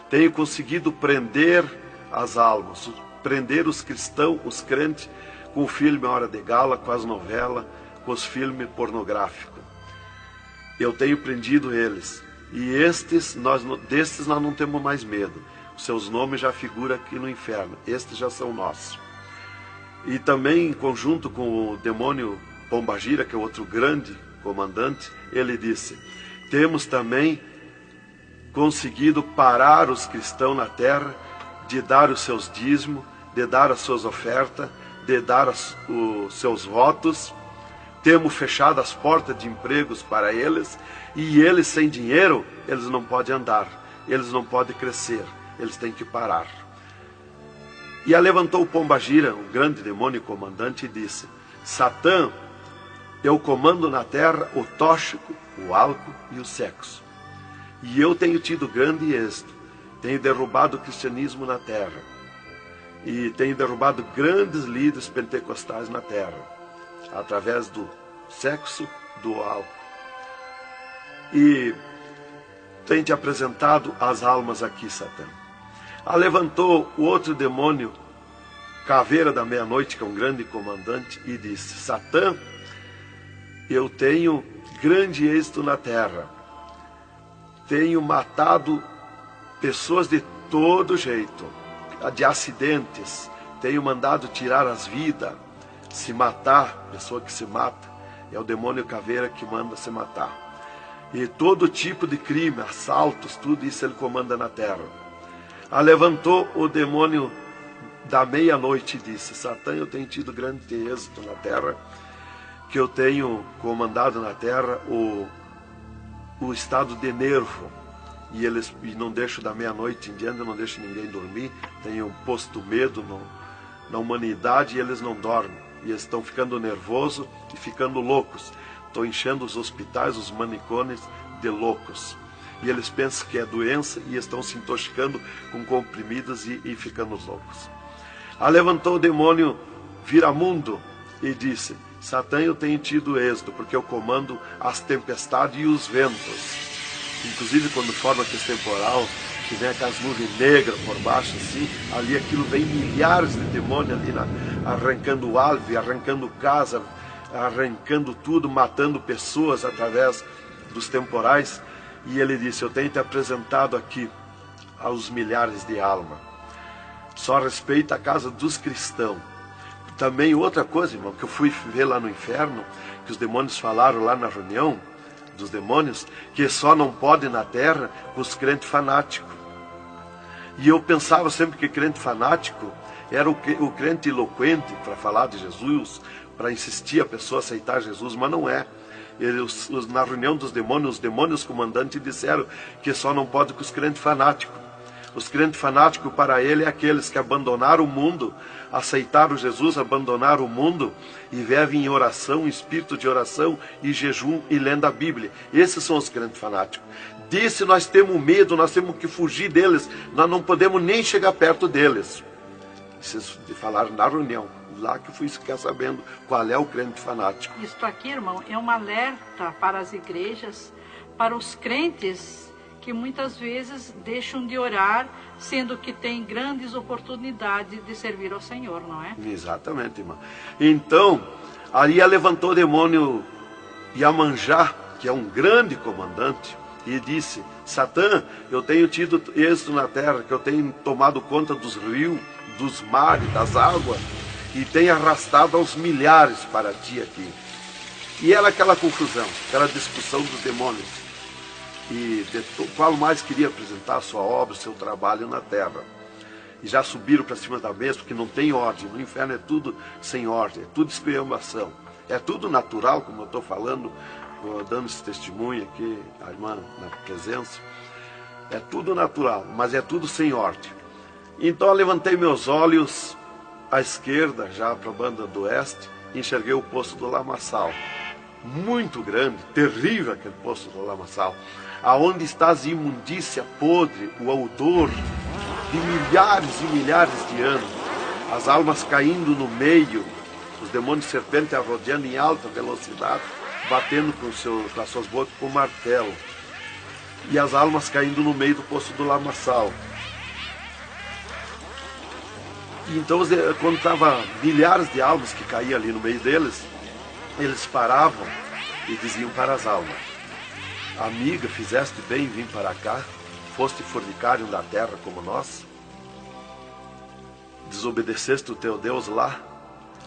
tenho conseguido prender as almas, prender os cristãos, os crentes, com o filme Hora de Gala, com as novelas, com os filmes pornográficos. Eu tenho prendido eles, e destes nós não temos mais medo. Os seus nomes já figuram aqui no inferno, estes já são nossos. E também, em conjunto com o demônio Pombagira, que é outro grande comandante, ele disse: temos também conseguido parar os cristãos na terra de dar os seus dízimos, de dar as suas ofertas, de dar os seus votos. Temos fechado as portas de empregos para eles, e eles sem dinheiro, eles não podem andar, eles não podem crescer, eles têm que parar. E levantou o Pombagira, o grande demônio comandante, e disse: Satã, eu comando na terra o tóxico, o álcool e o sexo. E eu tenho tido grande êxito, tenho derrubado o cristianismo na terra, e tenho derrubado grandes líderes pentecostais na terra, através do sexo, do álcool. E tenho te apresentado as almas aqui, Satã. Levantou o outro demônio, Caveira da Meia-Noite, que é um grande comandante, e disse: Satã, eu tenho grande êxito na terra, tenho matado pessoas de todo jeito, de acidentes, tenho mandado tirar as vidas, se matar, pessoa que se mata, é o demônio Caveira que manda se matar. E todo tipo de crime, assaltos, tudo isso ele comanda na terra. Levantou o demônio da Meia-Noite e disse: Satã, eu tenho tido grande êxito na terra, que eu tenho comandado na terra o estado de nervo, e não deixo da meia-noite em diante, não deixo ninguém dormir, tenho posto medo na humanidade, e eles não dormem, e eles estão ficando nervosos e ficando loucos. Estou enchendo os hospitais, os manicômios de loucos. e eles pensam que é doença e estão se intoxicando com comprimidos e ficando loucos. Levantou o demônio Viramundo e disse: Satã, eu tenho tido êxito, porque eu comando as tempestades e os ventos. Inclusive quando forma aquele temporal, que vem aquelas nuvens negras por baixo assim, ali aquilo vem milhares de demônios ali arrancando árvore, arrancando casa, arrancando tudo, matando pessoas através dos temporais. E ele disse: eu tenho te apresentado aqui aos milhares de almas. Só respeita a casa dos cristãos. Também outra coisa, irmão, que eu fui ver lá no inferno, que os demônios falaram lá na reunião dos demônios, que só não pode na terra os crentes fanáticos. E eu pensava sempre que crente fanático era o crente eloquente para falar de Jesus, para insistir a pessoa a aceitar Jesus, mas não é. Na reunião dos demônios, os demônios comandantes disseram que só não pode com os crentes fanáticos. Os crentes fanáticos para ele é aqueles que abandonaram o mundo, aceitaram Jesus, abandonaram o mundo e vivem em oração, em espírito de oração e jejum e lendo a Bíblia. Esses são os crentes fanáticos. Disse: nós temos medo, nós temos que fugir deles, nós não podemos nem chegar perto deles. Vocês falaram na reunião, lá que eu fui ficar sabendo qual é o crente fanático. Isto aqui, irmão, é um alerta para as igrejas, para os crentes que muitas vezes deixam de orar, sendo que tem grandes oportunidades de servir ao Senhor, não é? Exatamente, irmão. Então, ali levantou o demônio Iemanjá, que é um grande comandante, e disse: Satã, eu tenho tido êxito na terra, que eu tenho tomado conta dos rios, dos mares, das águas, e tenho arrastado aos milhares para ti aqui. E era aquela confusão, aquela discussão dos demônios, e qual mais queria apresentar a sua obra, o seu trabalho na terra. E já subiram para cima da mesa, porque não tem ordem. No inferno é tudo sem ordem, é tudo esculhambação, é tudo natural, como eu estou falando, dando esse testemunho aqui, a irmã na presença. É tudo natural, mas é tudo sem ordem. Então eu levantei meus olhos à esquerda, já para a banda do oeste, e enxerguei o poço do lamaçal. Muito grande, terrível aquele poço do lamaçal, aonde está a imundícia podre, o odor de milhares e milhares de anos, as almas caindo no meio, os demônios serpentes rodeando em alta velocidade, batendo com as suas bocas com martelo, e as almas caindo no meio do poço do lamaçal. Então, quando estava milhares de almas que caíam ali no meio deles, eles paravam e diziam para as almas: amiga, fizeste bem em vir para cá, foste fornicário da terra como nós, desobedeceste o teu Deus lá,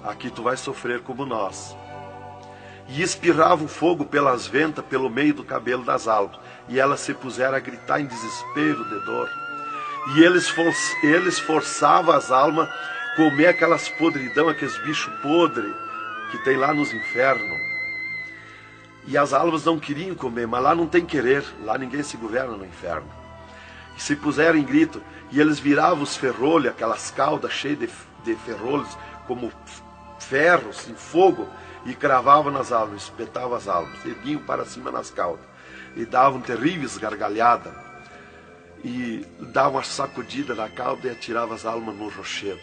aqui tu vais sofrer como nós. E espirrava o fogo pelas ventas, pelo meio do cabelo das almas, e elas se puseram a gritar em desespero de dor. E eles forçavam as almas a comer aquelas podridão, aqueles bichos podres que tem lá nos infernos. E as almas não queriam comer, mas lá não tem querer, lá ninguém se governa no inferno. E se puseram em grito, e eles viravam os ferrolhos, aquelas caudas cheias de ferrolhos, como ferros em fogo, e cravavam nas almas, espetavam as almas, erguiam para cima nas caudas, e davam terríveis gargalhadas, e davam uma sacudida na cauda e atiravam as almas no rochedo.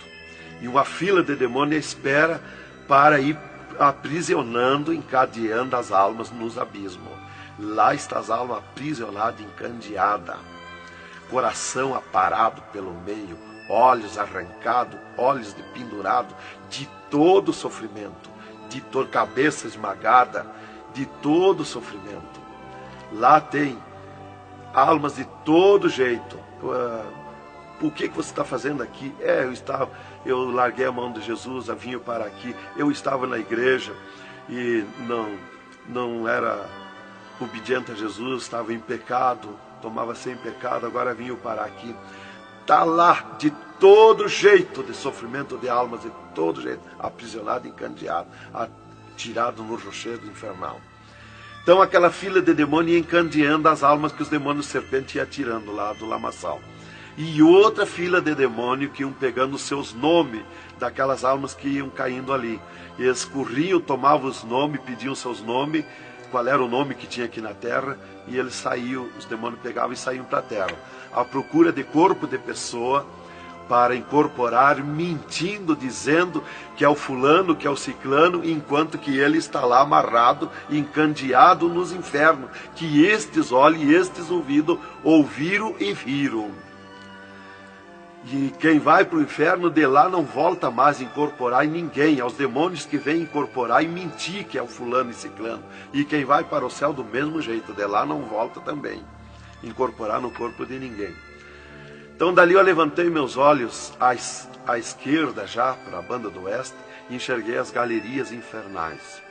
E uma fila de demônios espera para ir aprisionando, encadeando as almas nos abismos. Lá está as almas aprisionadas, encandeadas, coração aparado pelo meio, olhos arrancados, olhos de pendurado, de todo sofrimento, de cabeça esmagada, de todo sofrimento. Lá tem almas de todo jeito. O que você está fazendo aqui? Eu larguei a mão de Jesus, vim para aqui. Eu estava na igreja e não era obediente a Jesus, estava em pecado, tomava sem pecado, agora vim para aqui. Está lá de todo jeito de sofrimento de almas, de todo jeito, aprisionado, encandeado, atirado no rochedo infernal. Então aquela fila de demônios ia encandeando as almas que os demônios serpentes iam tirando lá do lamaçal. E outra fila de demônios que iam pegando os seus nomes daquelas almas que iam caindo ali. E eles corriam, tomavam os nomes, pediam seus nomes, qual era o nome que tinha aqui na terra, e eles saíam, os demônios pegavam e saíam para a terra, à procura de corpo de pessoa, para incorporar, mentindo, dizendo que é o fulano, que é o ciclano, enquanto que ele está lá amarrado, encandeado nos infernos, que estes olhos e estes ouvidos ouviram e viram. E quem vai para o inferno de lá não volta mais a incorporar em ninguém, aos demônios que vêm incorporar e mentir que é o fulano e ciclano. E quem vai para o céu do mesmo jeito, de lá não volta também, incorporar no corpo de ninguém. Então dali eu levantei meus olhos à esquerda já, para a banda do oeste, e enxerguei as galerias infernais.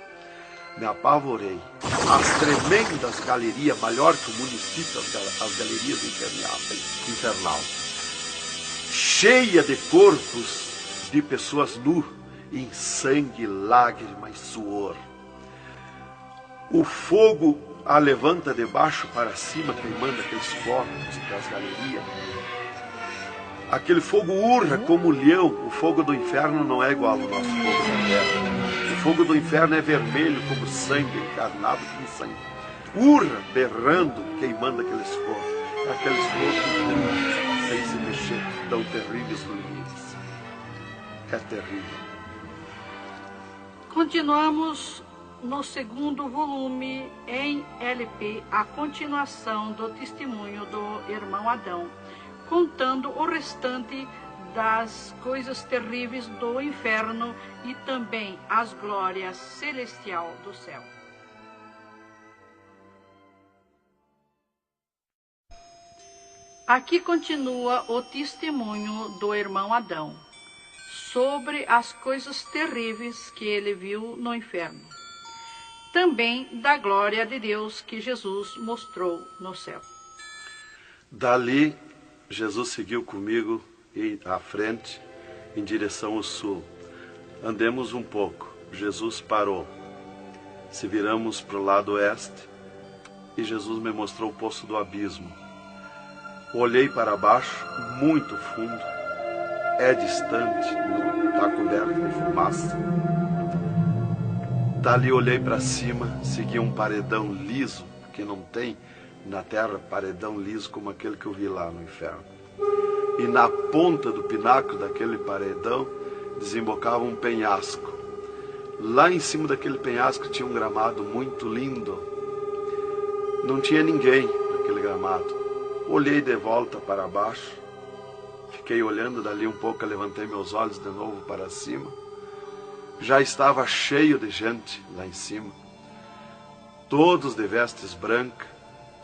Me apavorei. As tremendas galerias, maior que o município, as galerias infernal, cheia de corpos de pessoas nu, em sangue, lágrima e suor. O fogo a levanta de baixo para cima, queimando aqueles corpos das galerias. Aquele fogo urra como leão. O fogo do inferno não é igual ao nosso fogo da terra. O fogo do inferno é vermelho como sangue, encarnado como sangue. Urra, berrando, queimando aqueles fogos. Aqueles fogos sem se mexer, tão terríveis ruídos. É terrível. Continuamos no segundo volume em LP, a continuação do testemunho do irmão Adão, contando o restante das coisas terríveis do inferno e também as glórias celestial do céu. Aqui continua o testemunho do irmão Adão sobre as coisas terríveis que ele viu no inferno. Também da glória de Deus que Jesus mostrou no céu. Dali, Jesus seguiu comigo à frente, em direção ao sul. Andemos um pouco. Jesus parou. Se viramos para o lado oeste, e Jesus me mostrou o poço do abismo. Olhei para baixo, muito fundo. É distante, está coberto de fumaça. Dali olhei para cima, segui um paredão liso, porque não tem na terra paredão liso como aquele que eu vi lá no inferno. E na ponta do pináculo daquele paredão desembocava um penhasco. Lá em cima daquele penhasco tinha um gramado muito lindo. Não tinha ninguém naquele gramado. Olhei de volta para baixo, fiquei olhando dali um pouco, levantei meus olhos de novo para cima. Já estava cheio de gente lá em cima, todos de vestes brancas,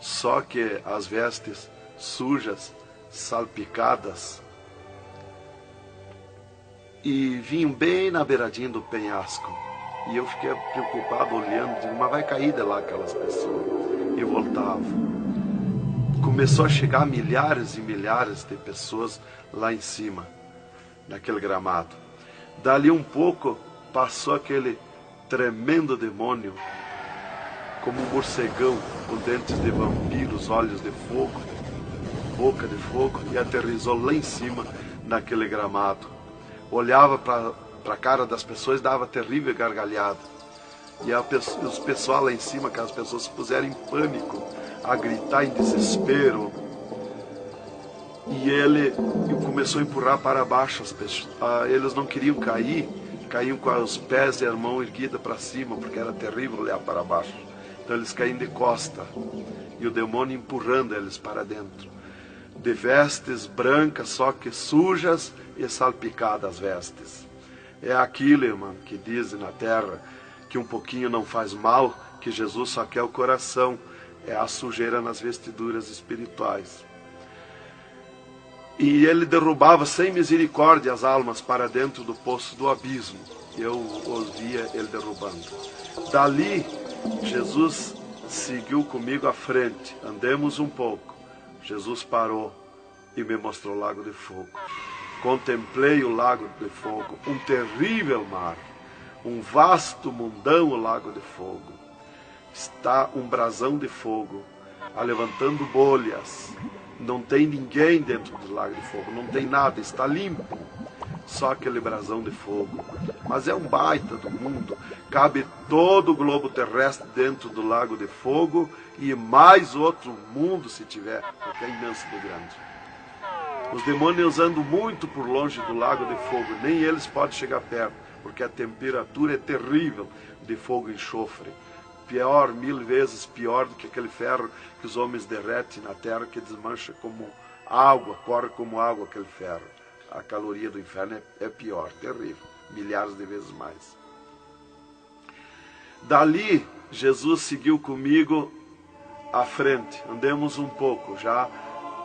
só que as vestes sujas, salpicadas, e vinham bem na beiradinha do penhasco. E eu fiquei preocupado olhando, digo, mas vai cair de lá aquelas pessoas. E voltava. Começou a chegar milhares e milhares de pessoas lá em cima, naquele gramado. Dali um pouco, passou aquele tremendo demônio, como um morcegão, com dentes de vampiros, olhos de fogo, boca de fogo, e aterrissou lá em cima, naquele gramado. Olhava para a cara das pessoas e dava terrível gargalhada. E os pessoal lá em cima, aquelas pessoas se puseram em pânico, a gritar em desespero. E ele começou a empurrar para baixo as pessoas. Eles não queriam cair, caíam com os pés e a mão erguida para cima, porque era terrível olhar para baixo. Então eles caíam de costa, e o demônio empurrando eles para dentro. De vestes brancas, só que sujas e salpicadas as vestes. É aquilo, irmão, que dizem na terra, que um pouquinho não faz mal, que Jesus só quer o coração. É a sujeira nas vestiduras espirituais. E ele derrubava sem misericórdia as almas para dentro do poço do abismo. Eu ouvia ele derrubando. Dali, Jesus seguiu comigo à frente. Andemos um pouco. Jesus parou e me mostrou o lago de fogo. Contemplei o lago de fogo, um terrível mar, um vasto mundão o lago de fogo. Está um brasão de fogo, levantando bolhas. Não tem ninguém dentro do lago de fogo, não tem nada, está limpo. só aquele brasão de fogo. Mas é um baita do mundo. Cabe todo o globo terrestre dentro do lago de fogo e mais outro mundo se tiver, porque é imenso de grande. Os demônios andam muito por longe do lago de fogo, nem eles podem chegar perto, porque a temperatura é terrível de fogo e enxofre. Pior, 1000 vezes pior do que aquele ferro que os homens derretem na terra, que desmancha como água, corre como água aquele ferro. A caloria do inferno é pior, terrível, milhares de vezes mais. Dali, Jesus seguiu comigo à frente. Andemos um pouco, já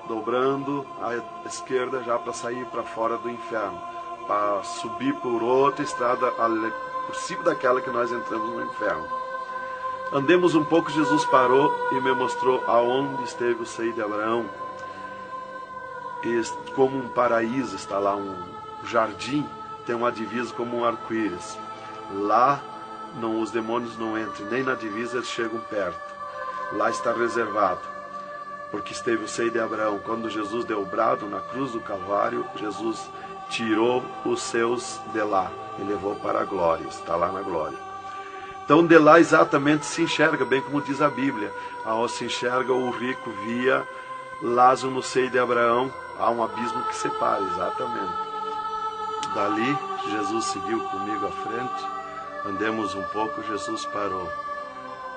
dobrando à esquerda, já para sair para fora do inferno, para subir por outra estrada, por cima daquela que nós entramos no inferno. Andemos um pouco, Jesus parou e me mostrou aonde esteve o seio de Abraão. E como um paraíso está lá, um jardim, tem uma divisa como um arco-íris. Lá os demônios não entram, nem na divisa eles chegam perto. Lá está reservado, porque esteve o seio de Abraão. Quando Jesus deu o brado na cruz do Calvário, Jesus tirou os seus de lá e levou para a glória, está lá na glória. Então de lá exatamente se enxerga, bem como diz a Bíblia, aonde se enxerga o rico via Lázaro no seio de Abraão, há um abismo que separa, exatamente. Dali, Jesus seguiu comigo à frente, andemos um pouco, Jesus parou,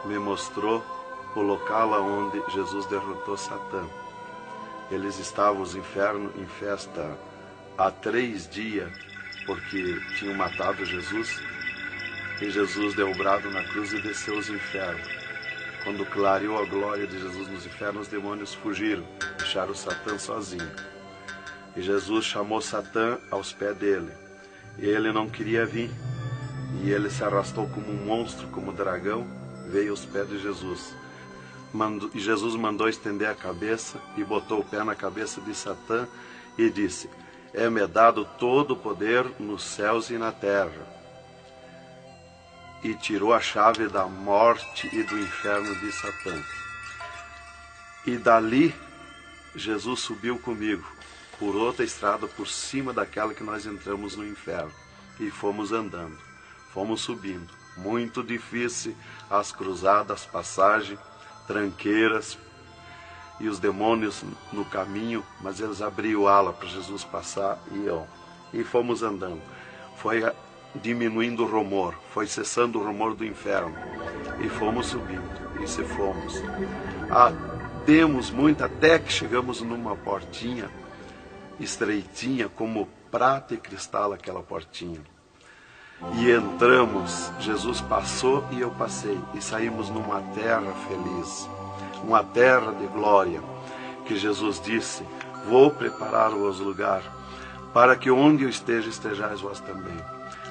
me mostrou o local onde Jesus derrotou Satã. Eles estavam, os infernos, em festa há 3 dias, porque tinham matado Jesus, e Jesus deu o brado na cruz e desceu os infernos. Quando clareou a glória de Jesus nos infernos, os demônios fugiram, deixaram Satã sozinho. E Jesus chamou Satã aos pés dele. E ele não queria vir. E ele se arrastou como um monstro, como um dragão, veio aos pés de Jesus. E Jesus mandou estender a cabeça e botou o pé na cabeça de Satã e disse: é-me dado todo o poder nos céus e na terra. E tirou a chave da morte e do inferno de Satã. E dali, Jesus subiu comigo, por outra estrada, por cima daquela que nós entramos no inferno. E fomos andando, fomos subindo. Muito difícil, as cruzadas, passagens, tranqueiras, e os demônios no caminho, mas eles abriam ala para Jesus passar e fomos andando. Foi diminuindo o rumor, foi cessando o rumor do inferno, e fomos subindo, e se fomos. Demos muito, até que chegamos numa portinha estreitinha, como prata e cristal aquela portinha. E entramos, Jesus passou e eu passei, e saímos numa terra feliz, uma terra de glória, que Jesus disse: vou preparar-vos lugar, para que onde eu esteja, estejais vós também.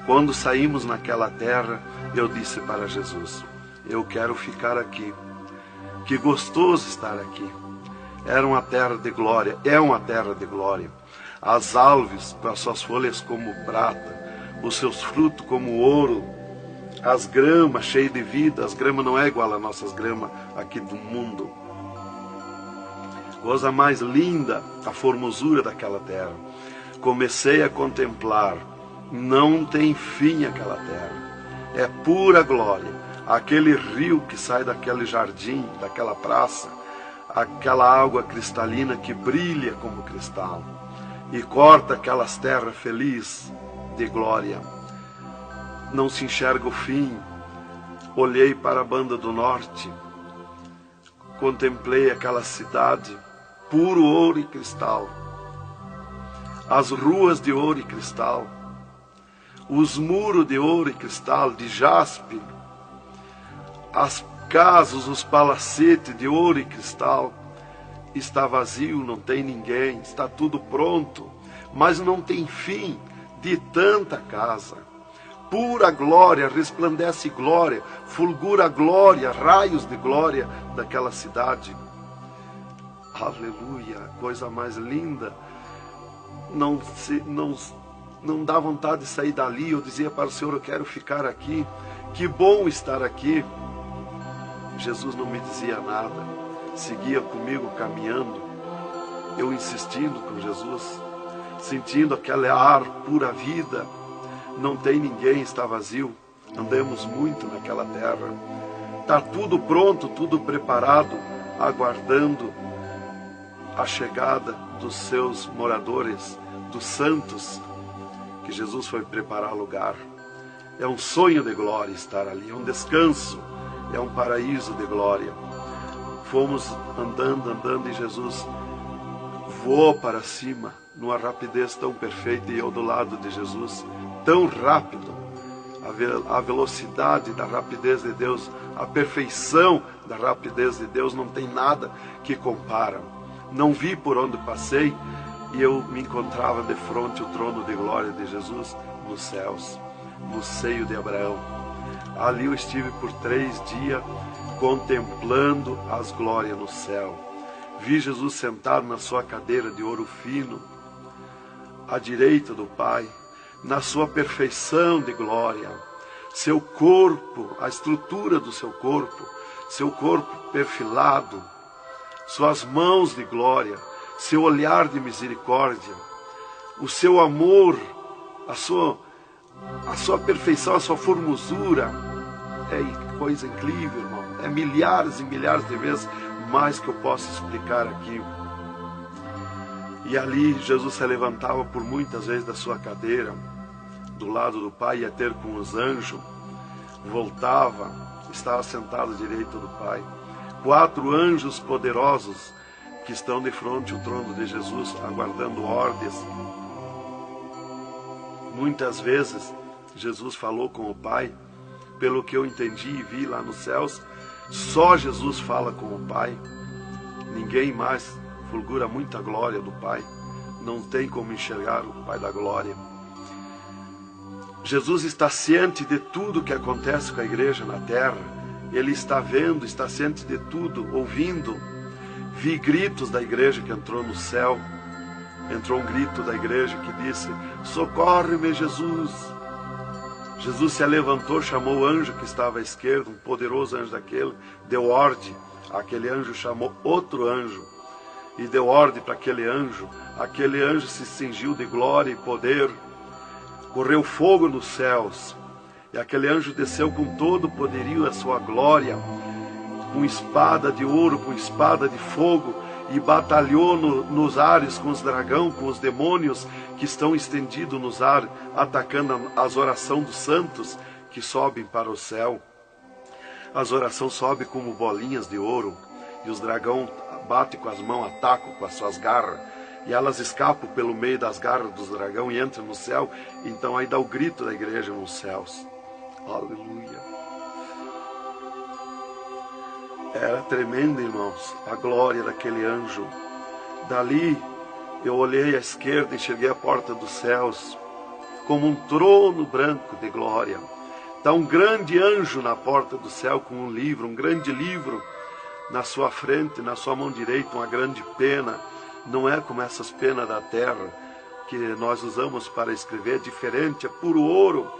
Quando saímos naquela terra, eu disse para Jesus: eu quero ficar aqui, que gostoso estar aqui. Era uma terra de glória, é uma terra de glória. As árvores, com as suas folhas como prata, os seus frutos como ouro, as gramas cheias de vida. As gramas não é igual às nossas gramas aqui do mundo. Coisa mais linda, a formosura daquela terra. Comecei a contemplar, não tem fim aquela terra, é pura glória. Aquele rio que sai daquele jardim, daquela praça, aquela água cristalina que brilha como cristal e corta aquelas terras felizes de glória. Não se enxerga o fim. Olhei para a banda do norte, contemplei aquela cidade, puro ouro e cristal, as ruas de ouro e cristal, os muros de ouro e cristal, de jaspe, as casas, os palacetes de ouro e cristal. Está vazio, não tem ninguém, está tudo pronto, mas não tem fim de tanta casa. Pura glória, resplandece glória, fulgura glória, raios de glória daquela cidade. Aleluia, coisa mais linda. Não dá vontade de sair dali. Eu dizia para o Senhor: eu quero ficar aqui, que bom estar aqui. Jesus não me dizia nada, seguia comigo caminhando, eu insistindo com Jesus. sentindo aquele ar pura vida. Não tem ninguém, está vazio. Andamos muito naquela terra. Está tudo pronto, tudo preparado, aguardando a chegada dos seus moradores, dos santos, que Jesus foi preparar lugar. É um sonho de glória estar ali, é um descanso, é um paraíso de glória. Fomos andando e Jesus voou para cima, numa rapidez tão perfeita, e eu do lado de Jesus, tão rápido. A velocidade da rapidez de Deus, a perfeição da rapidez de Deus, não tem nada que compara. Não vi por onde passei, e eu me encontrava de frente ao trono de glória de Jesus nos céus, no seio de Abraão. Ali eu estive por 3 dias contemplando as glórias no céu. Vi Jesus sentado na sua cadeira de ouro fino, à direita do Pai, na sua perfeição de glória. Seu corpo, a estrutura do seu corpo perfilado, suas mãos de glória, seu olhar de misericórdia, o seu amor, a sua perfeição, a sua formosura. É coisa incrível, irmão. É milhares e milhares de vezes mais que eu posso explicar aqui. E ali Jesus se levantava por muitas vezes da sua cadeira, do lado do Pai, ia ter com os anjos, voltava, estava sentado à direita do Pai. 4 anjos poderosos que estão de frente ao trono de Jesus, aguardando ordens. Muitas vezes Jesus falou com o Pai, pelo que eu entendi e vi lá nos céus, só Jesus fala com o Pai, ninguém mais. Fulgura muita glória do Pai, não tem como enxergar o Pai da glória. Jesus está ciente de tudo que acontece com a igreja na terra. Ele está vendo, está ciente de tudo, ouvindo. Vi gritos da igreja que entrou no céu. Entrou um grito da igreja que disse: socorre-me, Jesus. Jesus se levantou, chamou o anjo que estava à esquerda, um poderoso anjo daquele, deu ordem. Aquele anjo chamou outro anjo e deu ordem para aquele anjo. Aquele anjo se cingiu de glória e poder. Correu fogo nos céus. E aquele anjo desceu com todo o poderio e a sua glória, com espada de ouro, com espada de fogo, e batalhou nos ares com os dragões, com os demônios que estão estendidos nos ares, atacando as orações dos santos que sobem para o céu. As orações sobem como bolinhas de ouro, e os dragões batem com as mãos, atacam com as suas garras, e elas escapam pelo meio das garras dos dragões e entram no céu. Então aí dá o grito da igreja nos céus. Aleluia. Era tremendo, irmãos, a glória daquele anjo. Dali eu olhei à esquerda e enxerguei a porta dos céus, como um trono branco de glória. Está um grande anjo na porta do céu com um livro, um grande livro na sua frente, na sua mão direita, uma grande pena. Não é como essas penas da terra que nós usamos para escrever, é diferente, é puro ouro,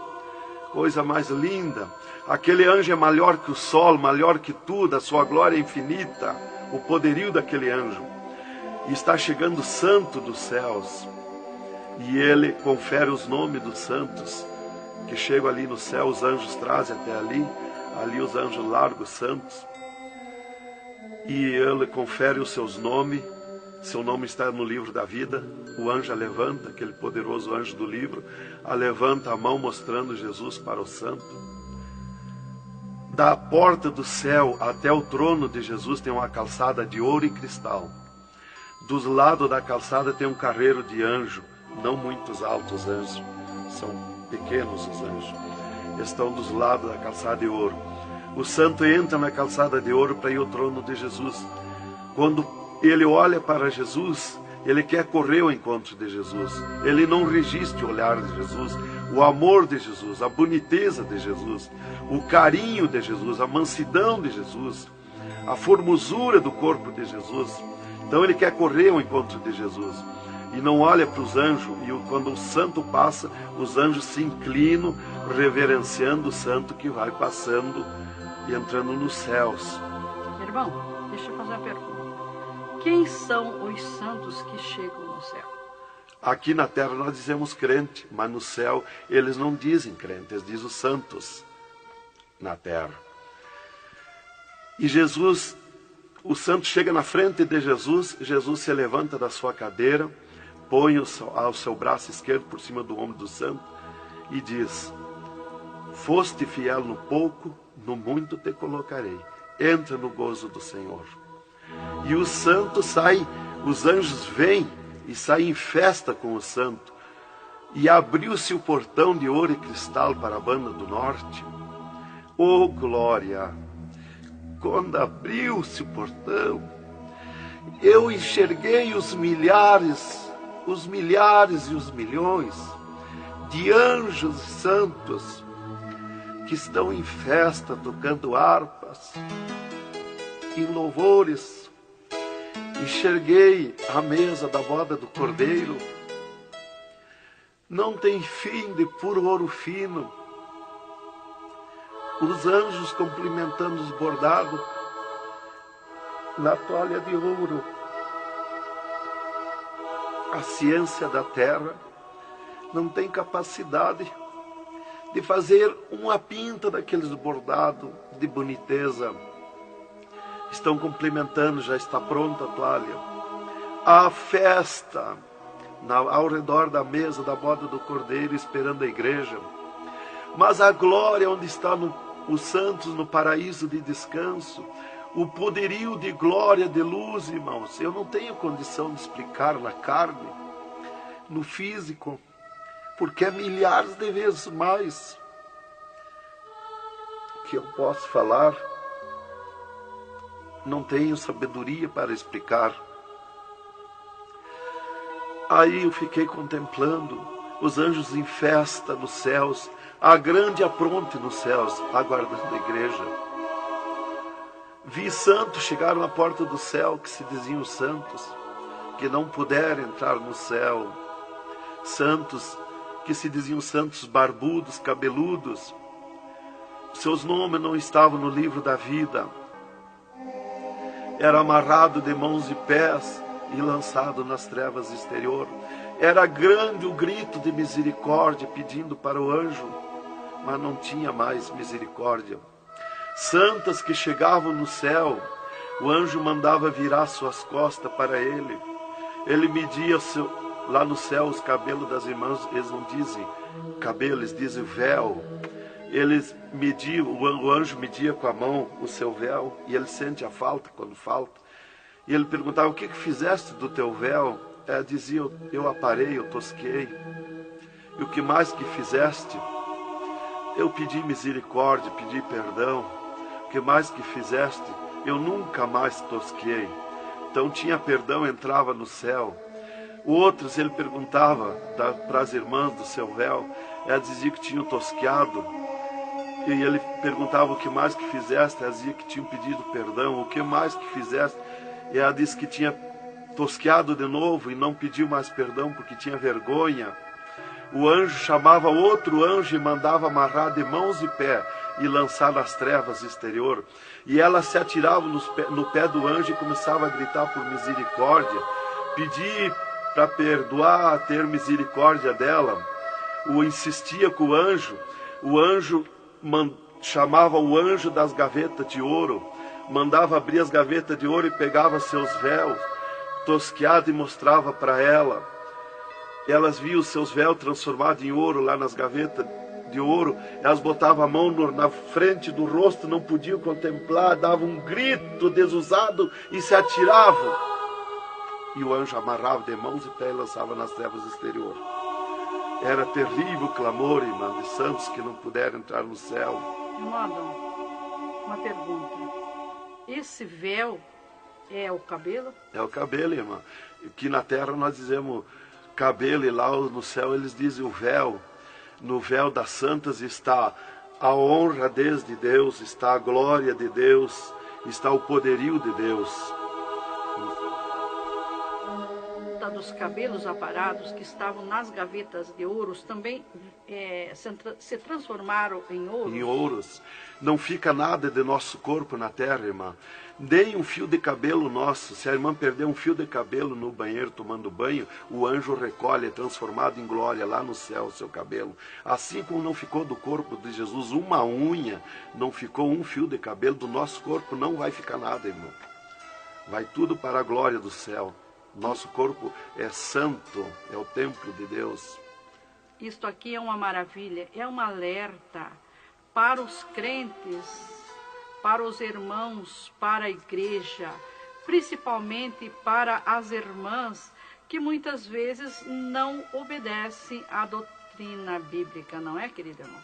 coisa mais linda. Aquele anjo é maior que o sol, maior que tudo, a sua glória é infinita, o poderio daquele anjo. E está chegando o santo dos céus, e ele confere os nomes dos santos que chegam ali no céu. Os anjos trazem até ali os anjos largam os santos, e ele confere os seus nomes. Seu nome está no livro da vida. O anjo a levanta, aquele poderoso anjo do livro, a levanta a mão mostrando Jesus para o santo. Da porta do céu até o trono de Jesus tem uma calçada de ouro e cristal. Dos lados da calçada tem um carreiro de anjo, não muitos altos anjos, são pequenos os anjos. Estão dos lados da calçada de ouro. O santo entra na calçada de ouro para ir ao trono de Jesus. Quando ele olha para Jesus, ele quer correr ao encontro de Jesus. Ele não resiste o olhar de Jesus, o amor de Jesus, a boniteza de Jesus, o carinho de Jesus, a mansidão de Jesus, a formosura do corpo de Jesus. Então ele quer correr ao encontro de Jesus e não olha para os anjos. E quando o santo passa, os anjos se inclinam, reverenciando o santo que vai passando e entrando nos céus. Irmão, deixa eu fazer uma pergunta. Quem são os santos que chegam no céu? Aqui na terra nós dizemos crente, mas no céu eles não dizem crente, eles dizem os santos na terra. E Jesus, o santo chega na frente de Jesus, Jesus se levanta da sua cadeira, põe o seu braço esquerdo por cima do ombro do santo e diz: foste fiel no pouco, no muito te colocarei. Entra no gozo do Senhor. E o santo sai, os anjos vêm e saem em festa com o santo. E abriu-se o portão de ouro e cristal para a banda do norte. Oh, glória! Quando abriu-se o portão, eu enxerguei os milhares e os milhões de anjos santos que estão em festa, tocando harpas, em louvores. Enxerguei a mesa da boda do Cordeiro, não tem fim, de puro ouro fino. Os anjos cumprimentando os bordados na toalha de ouro. A ciência da terra não tem capacidade de fazer uma pinta daqueles bordados de boniteza. Estão cumprimentando, já está pronta a toalha. A festa ao redor da mesa da boda do Cordeiro, esperando a igreja. Mas a glória onde estão os santos no paraíso de descanso, o poderio de glória, de luz, irmãos, eu não tenho condição de explicar na carne, no físico, porque é milhares de vezes mais que eu posso falar. Não tenho sabedoria para explicar. Aí eu fiquei contemplando os anjos em festa nos céus, a grande apronte nos céus, aguardando a igreja. Vi santos chegar na porta do céu, que se diziam santos, que não puderam entrar no céu. Santos que se diziam santos barbudos, cabeludos. Seus nomes não estavam no livro da vida. Era amarrado de mãos e pés e lançado nas trevas exterior. Era grande o grito de misericórdia pedindo para o anjo, mas não tinha mais misericórdia. Santas que chegavam no céu, o anjo mandava virar suas costas para ele. Ele media lá no céu os cabelos das irmãs, eles não dizem cabelo, eles dizem véu. Eles mediam, o anjo media com a mão o seu véu, e ele sente a falta quando falta. E ele perguntava: o que fizeste do teu véu? Ela dizia: eu aparei, eu tosquei. E o que mais que fizeste? Eu pedi misericórdia, pedi perdão. O que mais que fizeste? Eu nunca mais tosquei. Então tinha perdão, entrava no céu. Outros ele perguntava para as irmãs do seu véu, ela dizia que tinham tosqueado. E ele perguntava: o que mais que fizeste? Ela dizia que tinham pedido perdão. O que mais que fizeste? E ela disse que tinha tosqueado de novo e não pediu mais perdão porque tinha vergonha. O anjo chamava outro anjo e mandava amarrar de mãos e pé e lançar nas trevas exterior. E ela se atirava no pé do anjo e começava a gritar por misericórdia, pedir para perdoar, ter misericórdia dela. Insistia com o anjo chamava o anjo das gavetas de ouro, mandava abrir as gavetas de ouro e pegava seus véus tosqueados e mostrava para ela. Elas viam seus véus transformados em ouro lá nas gavetas de ouro. Elas botavam a mão na frente do rosto, não podiam contemplar, davam um grito desusado e se atiravam. E o anjo amarrava de mãos e pés e lançava nas trevas exterior. Era terrível o clamor, irmã, de santos que não puderam entrar no céu. Irmão, uma pergunta. Esse véu é o cabelo? É o cabelo, irmã. Que na terra nós dizemos cabelo e lá no céu eles dizem o véu. No véu das santas está a honra desde Deus, está a glória de Deus, está o poderio de Deus. Dos cabelos aparados que estavam nas gavetas de ouros também se transformaram em ouro. Em ouros. Não fica nada de nosso corpo na terra, irmã. Nem um fio de cabelo nosso. Se a irmã perder um fio de cabelo no banheiro tomando banho, o anjo recolhe, é transformado em glória lá no céu o seu cabelo. Assim como não ficou do corpo de Jesus uma unha, não ficou um fio de cabelo do nosso corpo, não vai ficar nada, irmão. Vai tudo para a glória do céu. Nosso corpo é santo, é o templo de Deus. Isto aqui é uma maravilha, é um alerta para os crentes, para os irmãos, para a igreja, principalmente para as irmãs que muitas vezes não obedecem à doutrina bíblica, não é, querido irmão?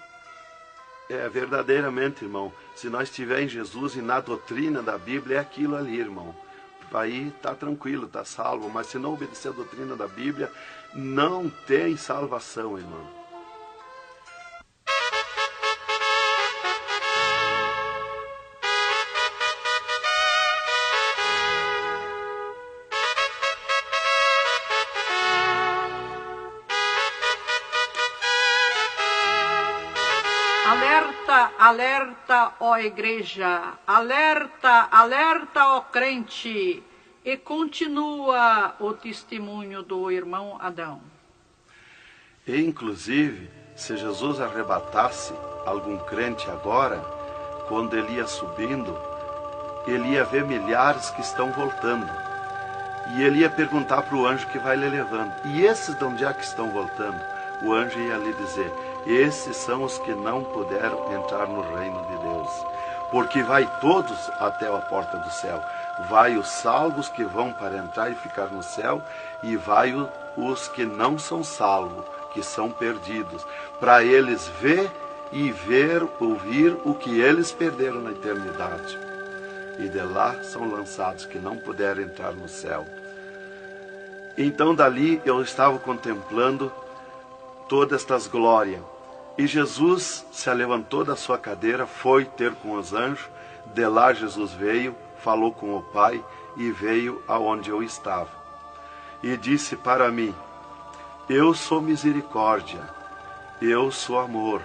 É, verdadeiramente, irmão. Se nós estivermos em Jesus e na doutrina da Bíblia, é aquilo ali, irmão. Aí está tranquilo, está salvo. Mas se não obedecer a doutrina da Bíblia, não tem salvação, irmão. Alerta, alerta, ó igreja, alerta, alerta, ó crente. E continua o testemunho do irmão Adão. E, inclusive, se Jesus arrebatasse algum crente agora, quando ele ia subindo, ele ia ver milhares que estão voltando. E ele ia perguntar para o anjo que vai lhe levando. E esses de onde é que estão voltando? O anjo ia lhe dizer: esses são os que não puderam entrar no reino de Deus. Porque vai todos até a porta do céu. Vai os salvos que vão para entrar e ficar no céu, e vai os que não são salvos, que são perdidos, para eles ver e ouvir o que eles perderam na eternidade. E de lá são lançados que não puderam entrar no céu. Então dali eu estava contemplando todas estas glórias. E Jesus se levantou da sua cadeira, foi ter com os anjos. De lá Jesus veio, falou com o Pai e veio aonde eu estava. E disse para mim: eu sou misericórdia, eu sou amor.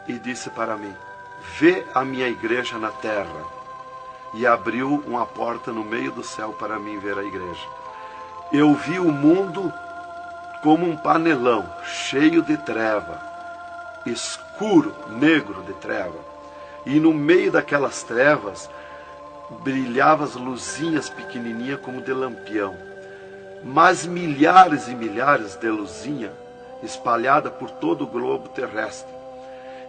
E disse para mim: vê a minha igreja na terra. E abriu uma porta no meio do céu para mim ver a igreja. Eu vi o mundo como um panelão, cheio de treva, escuro, negro de treva. E no meio daquelas trevas, brilhavam as luzinhas pequenininhas como de lampião. Mas milhares e milhares de luzinhas espalhadas por todo o globo terrestre.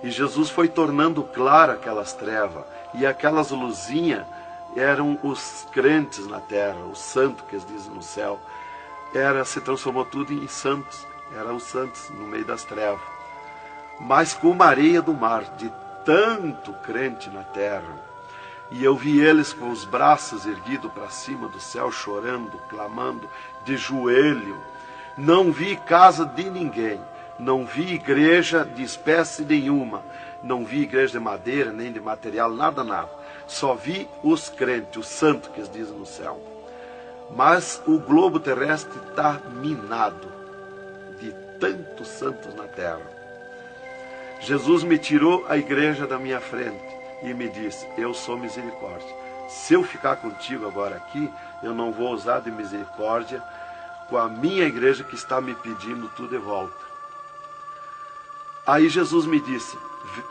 E Jesus foi tornando clara aquelas trevas. E aquelas luzinhas eram os crentes na terra, os santos que eles dizem no céu. Se transformou tudo em santos. Eram os santos no meio das trevas. Mas como a areia do mar, de tanto crente na terra. E eu vi eles com os braços erguidos para cima do céu, chorando, clamando, de joelho. Não vi casa de ninguém. Não vi igreja de espécie nenhuma. Não vi igreja de madeira, nem de material, nada, nada. Só vi os crentes, os santos que eles dizem no céu. Mas o globo terrestre está minado de tantos santos na terra. Jesus me tirou a igreja da minha frente e me disse: eu sou misericórdia. Se eu ficar contigo agora aqui, eu não vou usar de misericórdia com a minha igreja que está me pedindo tudo de volta. Aí Jesus me disse,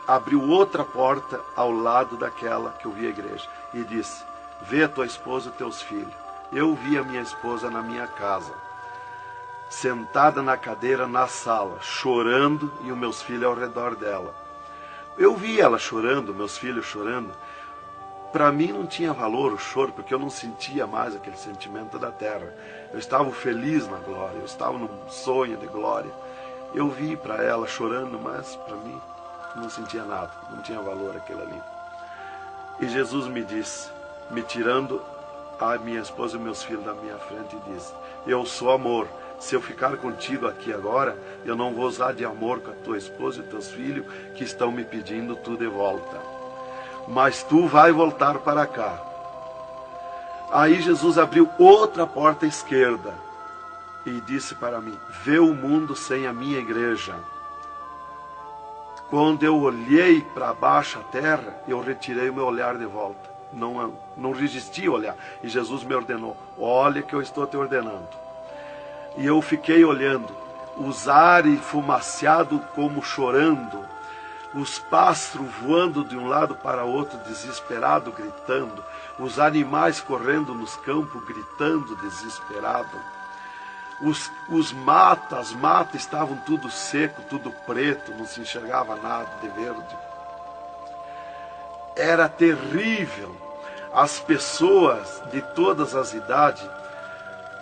abriu outra porta ao lado daquela que eu vi a igreja e disse: vê a tua esposa e teus filhos. Eu vi a minha esposa na minha casa, sentada na cadeira na sala, chorando, e os meus filhos ao redor dela. Eu vi ela chorando, meus filhos chorando. Para mim não tinha valor o choro, porque eu não sentia mais aquele sentimento da terra. Eu estava feliz na glória, eu estava num sonho de glória. Eu vi para ela chorando, mas para mim não sentia nada, não tinha valor aquilo ali. E Jesus me disse, me tirando a minha esposa e meus filhos da minha frente, e disse: eu sou amor. Se eu ficar contigo aqui agora, eu não vou usar de amor com a tua esposa e teus filhos que estão me pedindo tu de volta. Mas tu vai voltar para cá. Aí Jesus abriu outra porta à esquerda e disse para mim: vê o mundo sem a minha igreja. Quando eu olhei para baixo a terra, eu retirei o meu olhar de volta. Não resisti a olhar. E Jesus me ordenou: olha que eu estou te ordenando. E eu fiquei olhando, os ares fumaciados como chorando, os pássaros voando de um lado para outro, desesperado, gritando, os animais correndo nos campos, gritando, desesperado. As matas estavam tudo seco, tudo preto, não se enxergava nada de verde. Era terrível. As pessoas de todas as idades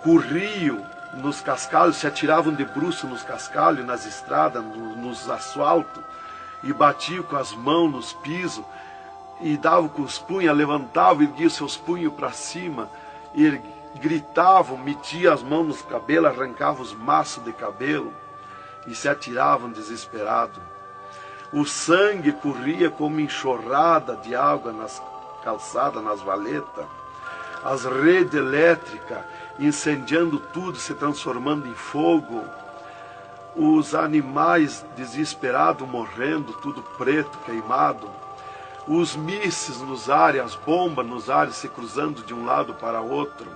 corriam nos cascalhos, se atiravam de bruços nos cascalhos, nas estradas, nos asfaltos, e batiam com as mãos nos pisos, e davam com os punhos, levantavam, erguiam seus punhos para cima, e gritavam, metiam as mãos nos cabelos, arrancavam os maços de cabelo, e se atiravam desesperados. O sangue corria como enxurrada de água nas calçadas, nas valetas. As redes elétricas incendiando tudo, se transformando em fogo. Os animais desesperados morrendo, tudo preto, queimado. Os mísseis nos ares, as bombas nos ares se cruzando de um lado para outro.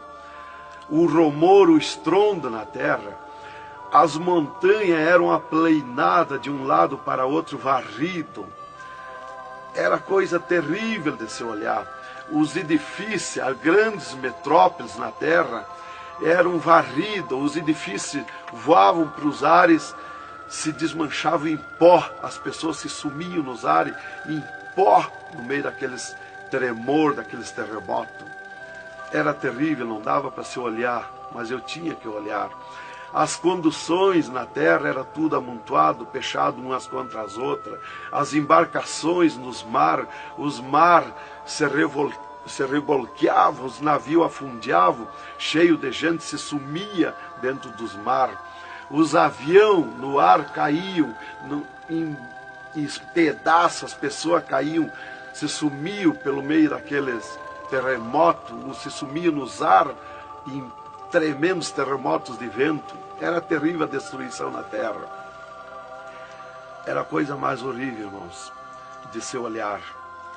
O rumor, o estrondo na terra. As montanhas eram aplainadas de um lado para outro, varrido. Era coisa terrível de se olhar. Os edifícios, as grandes metrópoles na terra, eram varridos. Os edifícios voavam para os ares, se desmanchavam em pó. As pessoas se sumiam nos ares em pó, no meio daqueles tremor, daqueles terremotos. Era terrível, não dava para se olhar, mas eu tinha que olhar. As conduções na terra era tudo amontoado, fechado umas contra as outras. As embarcações nos mar, os mar se revolqueavam, os navios afundiavam, cheio de gente, se sumia dentro dos mar. Os aviões no ar caíam em pedaços, as pessoas caíam, se sumiam pelo meio daqueles terremotos, se sumiam nos ar em tremendos terremotos de vento. Era terrível a destruição na terra. Era a coisa mais horrível, irmãos, de se olhar.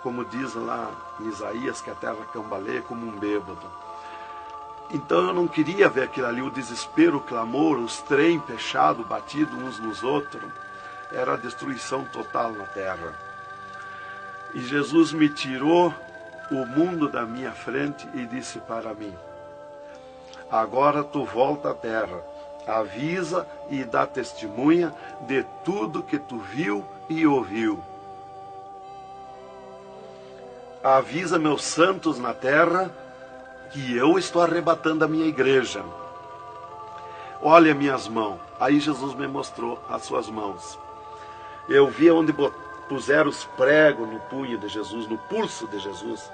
Como diz lá em Isaías, que a terra cambaleia como um bêbado. Então eu não queria ver aquilo ali, o desespero, o clamor, os trens fechados, batidos uns nos outros. Era a destruição total na terra. E Jesus me tirou o mundo da minha frente e disse para mim: agora tu volta à terra, avisa e dá testemunha de tudo que tu viu e ouviu. Avisa meus santos na terra que eu estou arrebatando a minha igreja. Olha minhas mãos. Aí Jesus me mostrou as suas mãos. Eu vi onde puseram os pregos no punho de Jesus, no pulso de Jesus.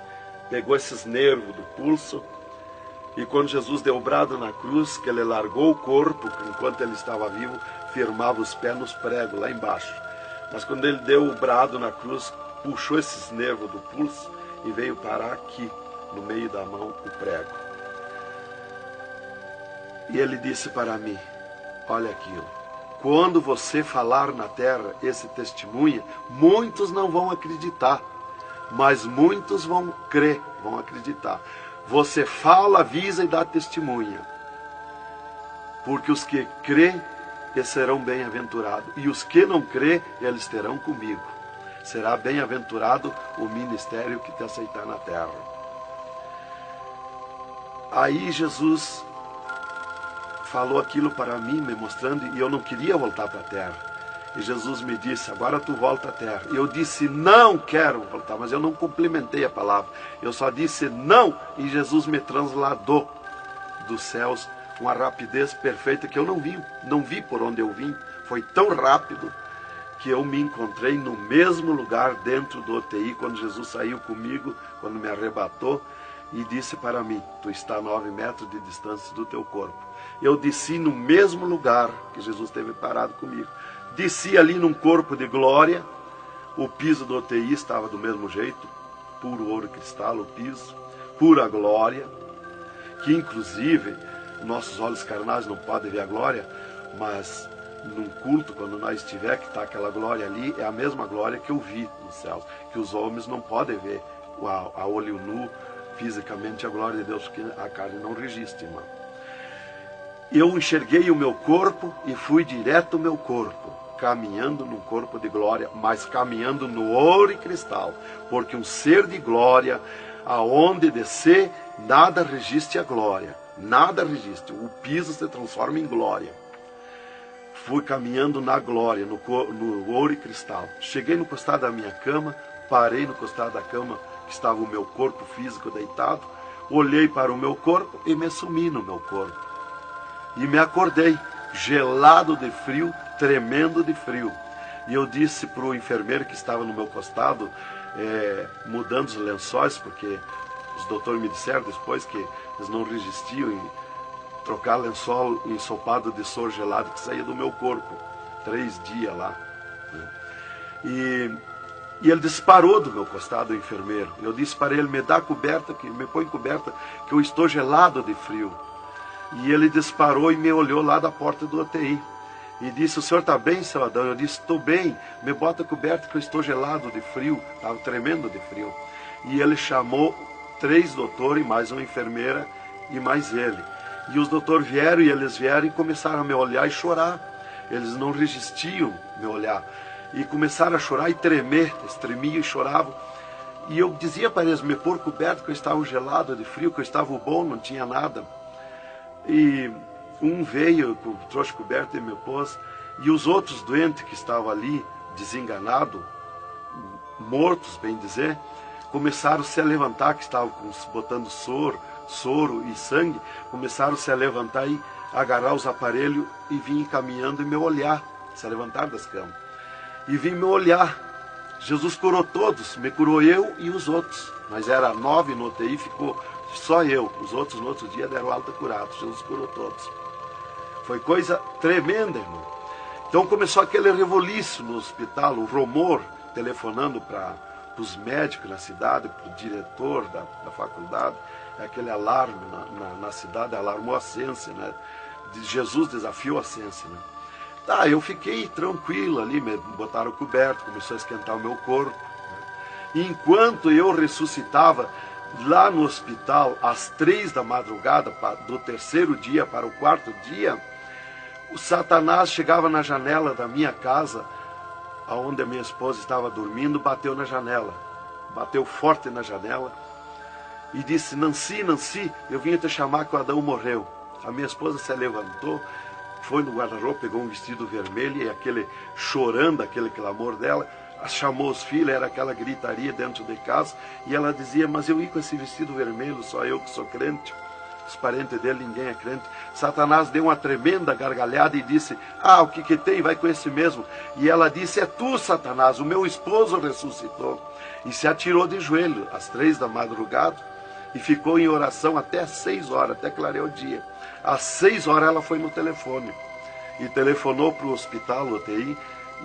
Pegou esses nervos do pulso. E quando Jesus deu o brado na cruz, que ele largou o corpo, enquanto ele estava vivo, firmava os pés nos pregos lá embaixo. Mas quando ele deu o brado na cruz, puxou esses nervos do pulso e veio parar aqui, no meio da mão, o prego. E ele disse para mim: olha aquilo, quando você falar na terra esse testemunho, muitos não vão acreditar, mas muitos vão crer, vão acreditar. Você fala, avisa e dá testemunha. Porque os que crêem, eles serão bem-aventurados. E os que não crêem, eles terão comigo. Será bem-aventurado o ministério que te aceitar na terra. Aí Jesus falou aquilo para mim, me mostrando, e eu não queria voltar para a terra. E Jesus me disse: agora tu volta à terra. E eu disse: não quero voltar, mas eu não complementei a palavra. Eu só disse não, e Jesus me transladou dos céus com uma rapidez perfeita que eu não vi por onde eu vim. Foi tão rápido que eu me encontrei no mesmo lugar dentro do UTI, quando Jesus saiu comigo, quando me arrebatou, e disse para mim: tu está a 9 metros de distância do teu corpo. Eu desci no mesmo lugar que Jesus esteve parado comigo. Desci ali num corpo de glória. O piso do UTI estava do mesmo jeito, puro ouro cristal o piso, pura glória, que inclusive nossos olhos carnais não podem ver a glória, mas num culto, quando nós estiver, que está aquela glória ali, é a mesma glória que eu vi nos céus, que os homens não podem ver a olho nu, fisicamente, a glória de Deus, porque a carne não resiste, irmão. Eu enxerguei o meu corpo e fui direto ao meu corpo, caminhando num corpo de glória, mas caminhando no ouro e cristal, porque um ser de glória, aonde descer, nada resiste a glória, nada resiste, o piso se transforma em glória. Fui caminhando na glória, no ouro e cristal. Cheguei no costado da minha cama, parei no costado da cama, que estava o meu corpo físico deitado, olhei para o meu corpo e me sumi no meu corpo. E me acordei, gelado de frio, tremendo de frio. E eu disse para o enfermeiro que estava no meu costado, mudando os lençóis, porque os doutores me disseram depois que eles não resistiam em trocar lençol ensopado de soro gelado que saía do meu corpo. 3 dias lá. E ele disparou do meu costado, o enfermeiro. Eu disse para ele, me dá coberta, me põe coberta, que eu estou gelado de frio. E ele disparou e me olhou lá da porta do UTI. E disse, o senhor está bem, seu Adão? Eu disse, estou bem, me bota coberta que eu estou gelado de frio. Estava tremendo de frio. E ele chamou 3 doutores, mais uma enfermeira e mais ele. E os doutores vieram e eles vieram e começaram a me olhar e chorar. Eles não resistiam me olhar. E começaram a chorar e tremer, eles tremiam e choravam. E eu dizia para eles me pôr coberto, que eu estava gelado de frio, que eu estava bom, não tinha nada. E um veio, trouxe coberto e me pôs. E os outros doentes que estavam ali, desenganados, mortos, bem dizer, começaram a se levantar, que estavam botando soro e sangue, começaram a se levantar e agarrar os aparelhos e vir caminhando e me olhar, se levantar das camas. E vim me olhar. Jesus curou todos, me curou eu e os outros. Mas era 9 no UTI, ficou só eu. Os outros no outro dia deram alta curados. Jesus curou todos. Foi coisa tremenda, irmão. Então começou aquele revoluço no hospital, o rumor, telefonando para os médicos na cidade, para o diretor da faculdade, aquele alarme na cidade, alarmou a ciência, né? Jesus desafiou a ciência, né? Tá, eu fiquei tranquilo ali, me botaram coberto, começou a esquentar o meu corpo, né? E enquanto eu ressuscitava lá no hospital, às 3 da madrugada, do 3º dia para o 4º dia, o Satanás chegava na janela da minha casa, onde a minha esposa estava dormindo, bateu na janela, bateu forte na janela, e disse, Nancy, Nancy, eu vim te chamar que o Adão morreu. A minha esposa se levantou, foi no guarda-roupa, pegou um vestido vermelho e aquele chorando, aquele clamor dela, chamou os filhos, era aquela gritaria dentro de casa, e ela dizia, mas eu ia com esse vestido vermelho, só eu que sou crente, os parentes dele, ninguém é crente. Satanás deu uma tremenda gargalhada e disse, o que tem, vai com esse mesmo. E ela disse, é tu, Satanás, o meu esposo ressuscitou. E se atirou de joelho às 3 da madrugada, e ficou em oração até às 6 horas, até clarear o dia. Às 6 horas ela foi no telefone e telefonou para o hospital, o UTI,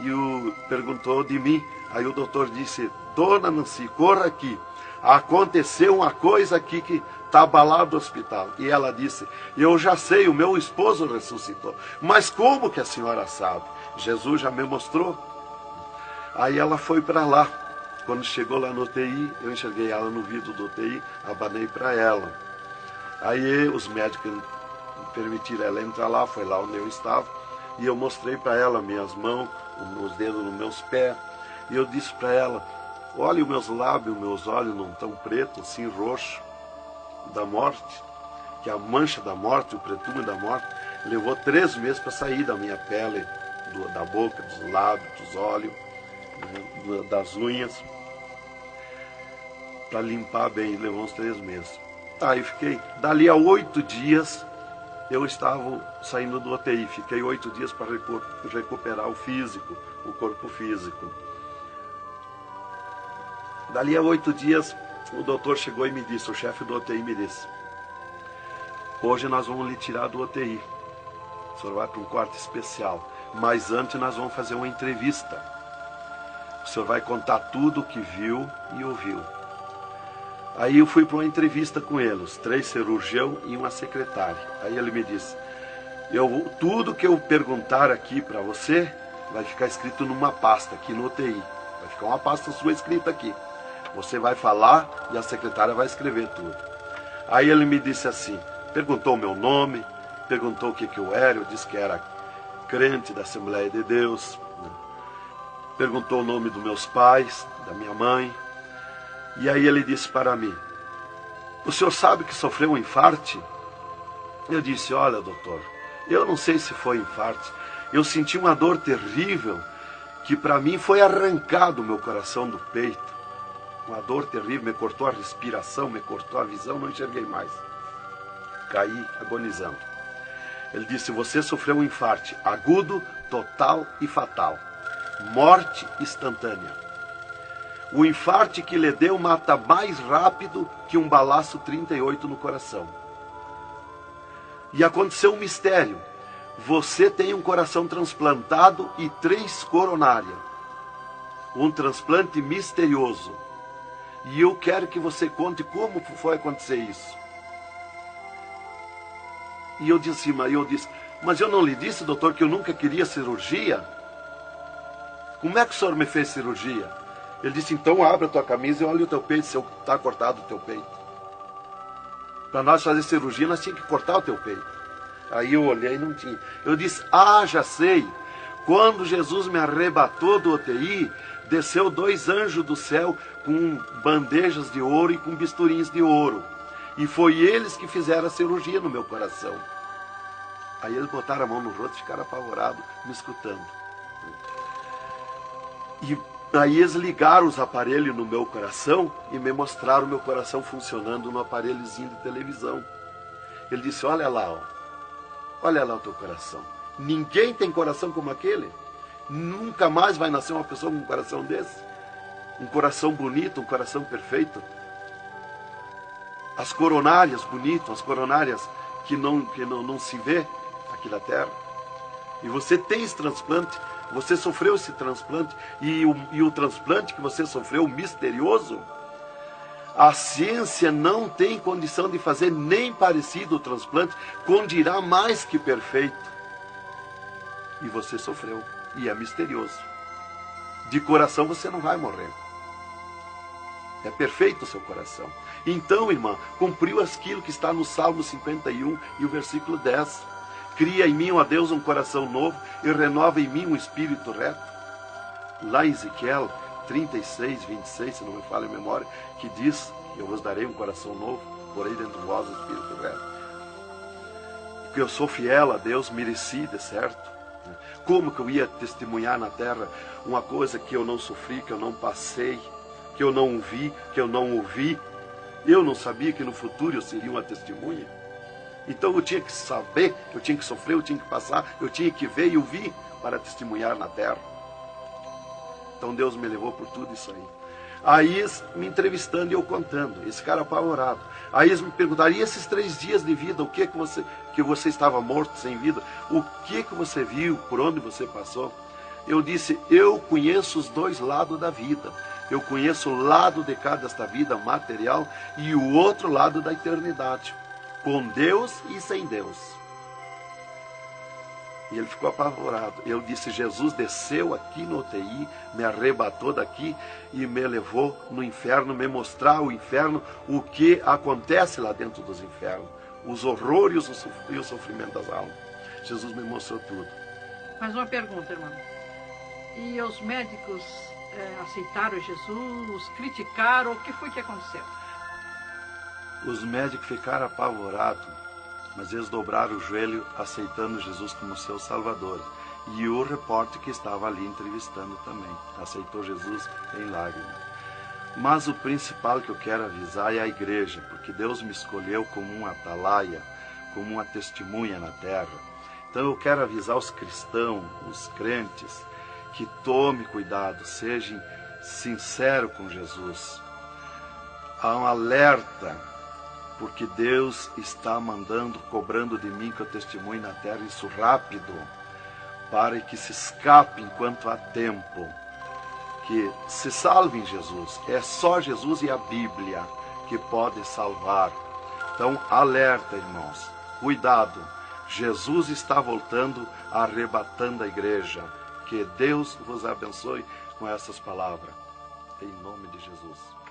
e perguntou de mim. Aí o doutor disse, dona Nancy, corra aqui, aconteceu uma coisa aqui que está abalado o hospital. E ela disse, eu já sei, o meu esposo ressuscitou. Mas como que a senhora sabe? Jesus já me mostrou. Aí ela foi para lá. Quando chegou lá no UTI, eu enxerguei ela no vidro do UTI, abanei para ela. Aí os médicos permitiram ela entrar lá, foi lá onde eu estava, e eu mostrei para ela minhas mãos, os dedos nos meus pés, e eu disse para ela, olha os meus lábios, meus olhos não estão pretos, assim roxo, da morte, que a mancha da morte, o pretume da morte, levou 3 meses para sair da minha pele, da boca, dos lábios, dos olhos, das unhas, para limpar bem, levou uns 3 meses. Tá, eu fiquei, dali a 8 dias, eu estava saindo do UTI, fiquei 8 dias para recuperar o físico, o corpo físico. Dali a 8 dias, o doutor chegou e me disse, o chefe do UTI me disse, hoje nós vamos lhe tirar do UTI, o senhor vai para um quarto especial, mas antes nós vamos fazer uma entrevista. O senhor vai contar tudo o que viu e ouviu. Aí eu fui para uma entrevista com ele, os 3 cirurgiões e uma secretária. Aí ele me disse, tudo que eu perguntar aqui para você, vai ficar escrito numa pasta aqui no UTI. Vai ficar uma pasta sua escrita aqui. Você vai falar e a secretária vai escrever tudo. Aí ele me disse assim, perguntou o meu nome, perguntou o que eu era, eu disse que era crente da Assembleia de Deus, né? Perguntou o nome dos meus pais, da minha mãe. E aí ele disse para mim, o senhor sabe que sofreu um infarte? Eu disse, olha doutor, eu não sei se foi infarte, eu senti uma dor terrível, que para mim foi arrancado o meu coração do peito. Uma dor terrível, me cortou a respiração, me cortou a visão, não enxerguei mais. Caí agonizando. Ele disse, você sofreu um infarte agudo, total e fatal. Morte instantânea. O infarte que lhe deu mata mais rápido que um balaço 38 no coração. E aconteceu um mistério. Você tem um coração transplantado e 3 coronárias. Um transplante misterioso. E eu quero que você conte como foi acontecer isso. E eu disse, mas eu não lhe disse, doutor, que eu nunca queria cirurgia? Como é que o senhor me fez cirurgia? Ele disse, então abre a tua camisa e olha o teu peito, se está cortado o teu peito. Para nós fazer cirurgia, nós tínhamos que cortar o teu peito. Aí eu olhei e não tinha. Eu disse, já sei. Quando Jesus me arrebatou do UTI, desceu 2 anjos do céu com bandejas de ouro e com bisturins de ouro. E foi eles que fizeram a cirurgia no meu coração. Aí eles botaram a mão no rosto e ficaram apavorados, me escutando. E aí eles ligaram os aparelhos no meu coração e me mostraram o meu coração funcionando no aparelhozinho de televisão. Ele disse, olha lá o teu coração. Ninguém tem coração como aquele. Nunca mais vai nascer uma pessoa com um coração desse. Um coração bonito, um coração perfeito. As coronárias bonitas, as coronárias que não se vê aqui na terra. E você tem esse transplante, você sofreu esse transplante, e o transplante que você sofreu, misterioso, a ciência não tem condição de fazer nem parecido o transplante, com dirá mais que perfeito. E você sofreu, e é misterioso. De coração você não vai morrer. É perfeito o seu coração. Então, irmã, cumpriu aquilo que está no Salmo 51 e o versículo 10. Cria em mim, ó Deus, um coração novo e renova em mim um espírito reto. Lá em Ezequiel 36, 26, se não me falha a memória, que diz, eu vos darei um coração novo, porei dentro de vós o espírito reto. Porque eu sou fiel a Deus, mereci, de certo. Como que eu ia testemunhar na terra uma coisa que eu não sofri, que eu não passei, que eu não vi, que eu não ouvi? Eu não sabia que no futuro eu seria uma testemunha. Então eu tinha que saber, eu tinha que sofrer, eu tinha que passar, eu tinha que ver e ouvir para testemunhar na terra. Então Deus me levou por tudo isso aí. Aí eles me entrevistando e eu contando, esse cara apavorado. Aí eles me perguntaram, e esses 3 dias de vida, o que você estava morto, sem vida, o que você viu, por onde você passou? Eu disse, eu conheço os 2 lados da vida. Eu conheço o lado de cá desta vida material e o outro lado da eternidade, com Deus e sem Deus. E ele ficou apavorado. Eu disse, Jesus desceu aqui no UTI, me arrebatou daqui e me levou no inferno, me mostrar o inferno, o que acontece lá dentro dos infernos, os horrores e o sofrimento das almas. Jesus me mostrou tudo. Mais uma pergunta, irmão. E os médicos aceitaram Jesus, criticaram, o que foi que aconteceu? Os médicos ficaram apavorados, mas eles dobraram o joelho aceitando Jesus como seu Salvador. E o repórter que estava ali entrevistando também aceitou Jesus em lágrimas. Mas o principal que eu quero avisar é a igreja, porque Deus me escolheu como uma atalaia, como uma testemunha na terra. Então eu quero avisar os cristãos, os crentes, que tome cuidado, seja sincero com Jesus. Há um alerta, porque Deus está cobrando de mim que eu testemunhe na terra isso rápido, para que se escape enquanto há tempo, que se salve em Jesus. É só Jesus e a Bíblia que pode salvar. Então, alerta, irmãos, cuidado, Jesus está voltando, arrebatando a igreja. Que Deus vos abençoe com essas palavras. Em nome de Jesus.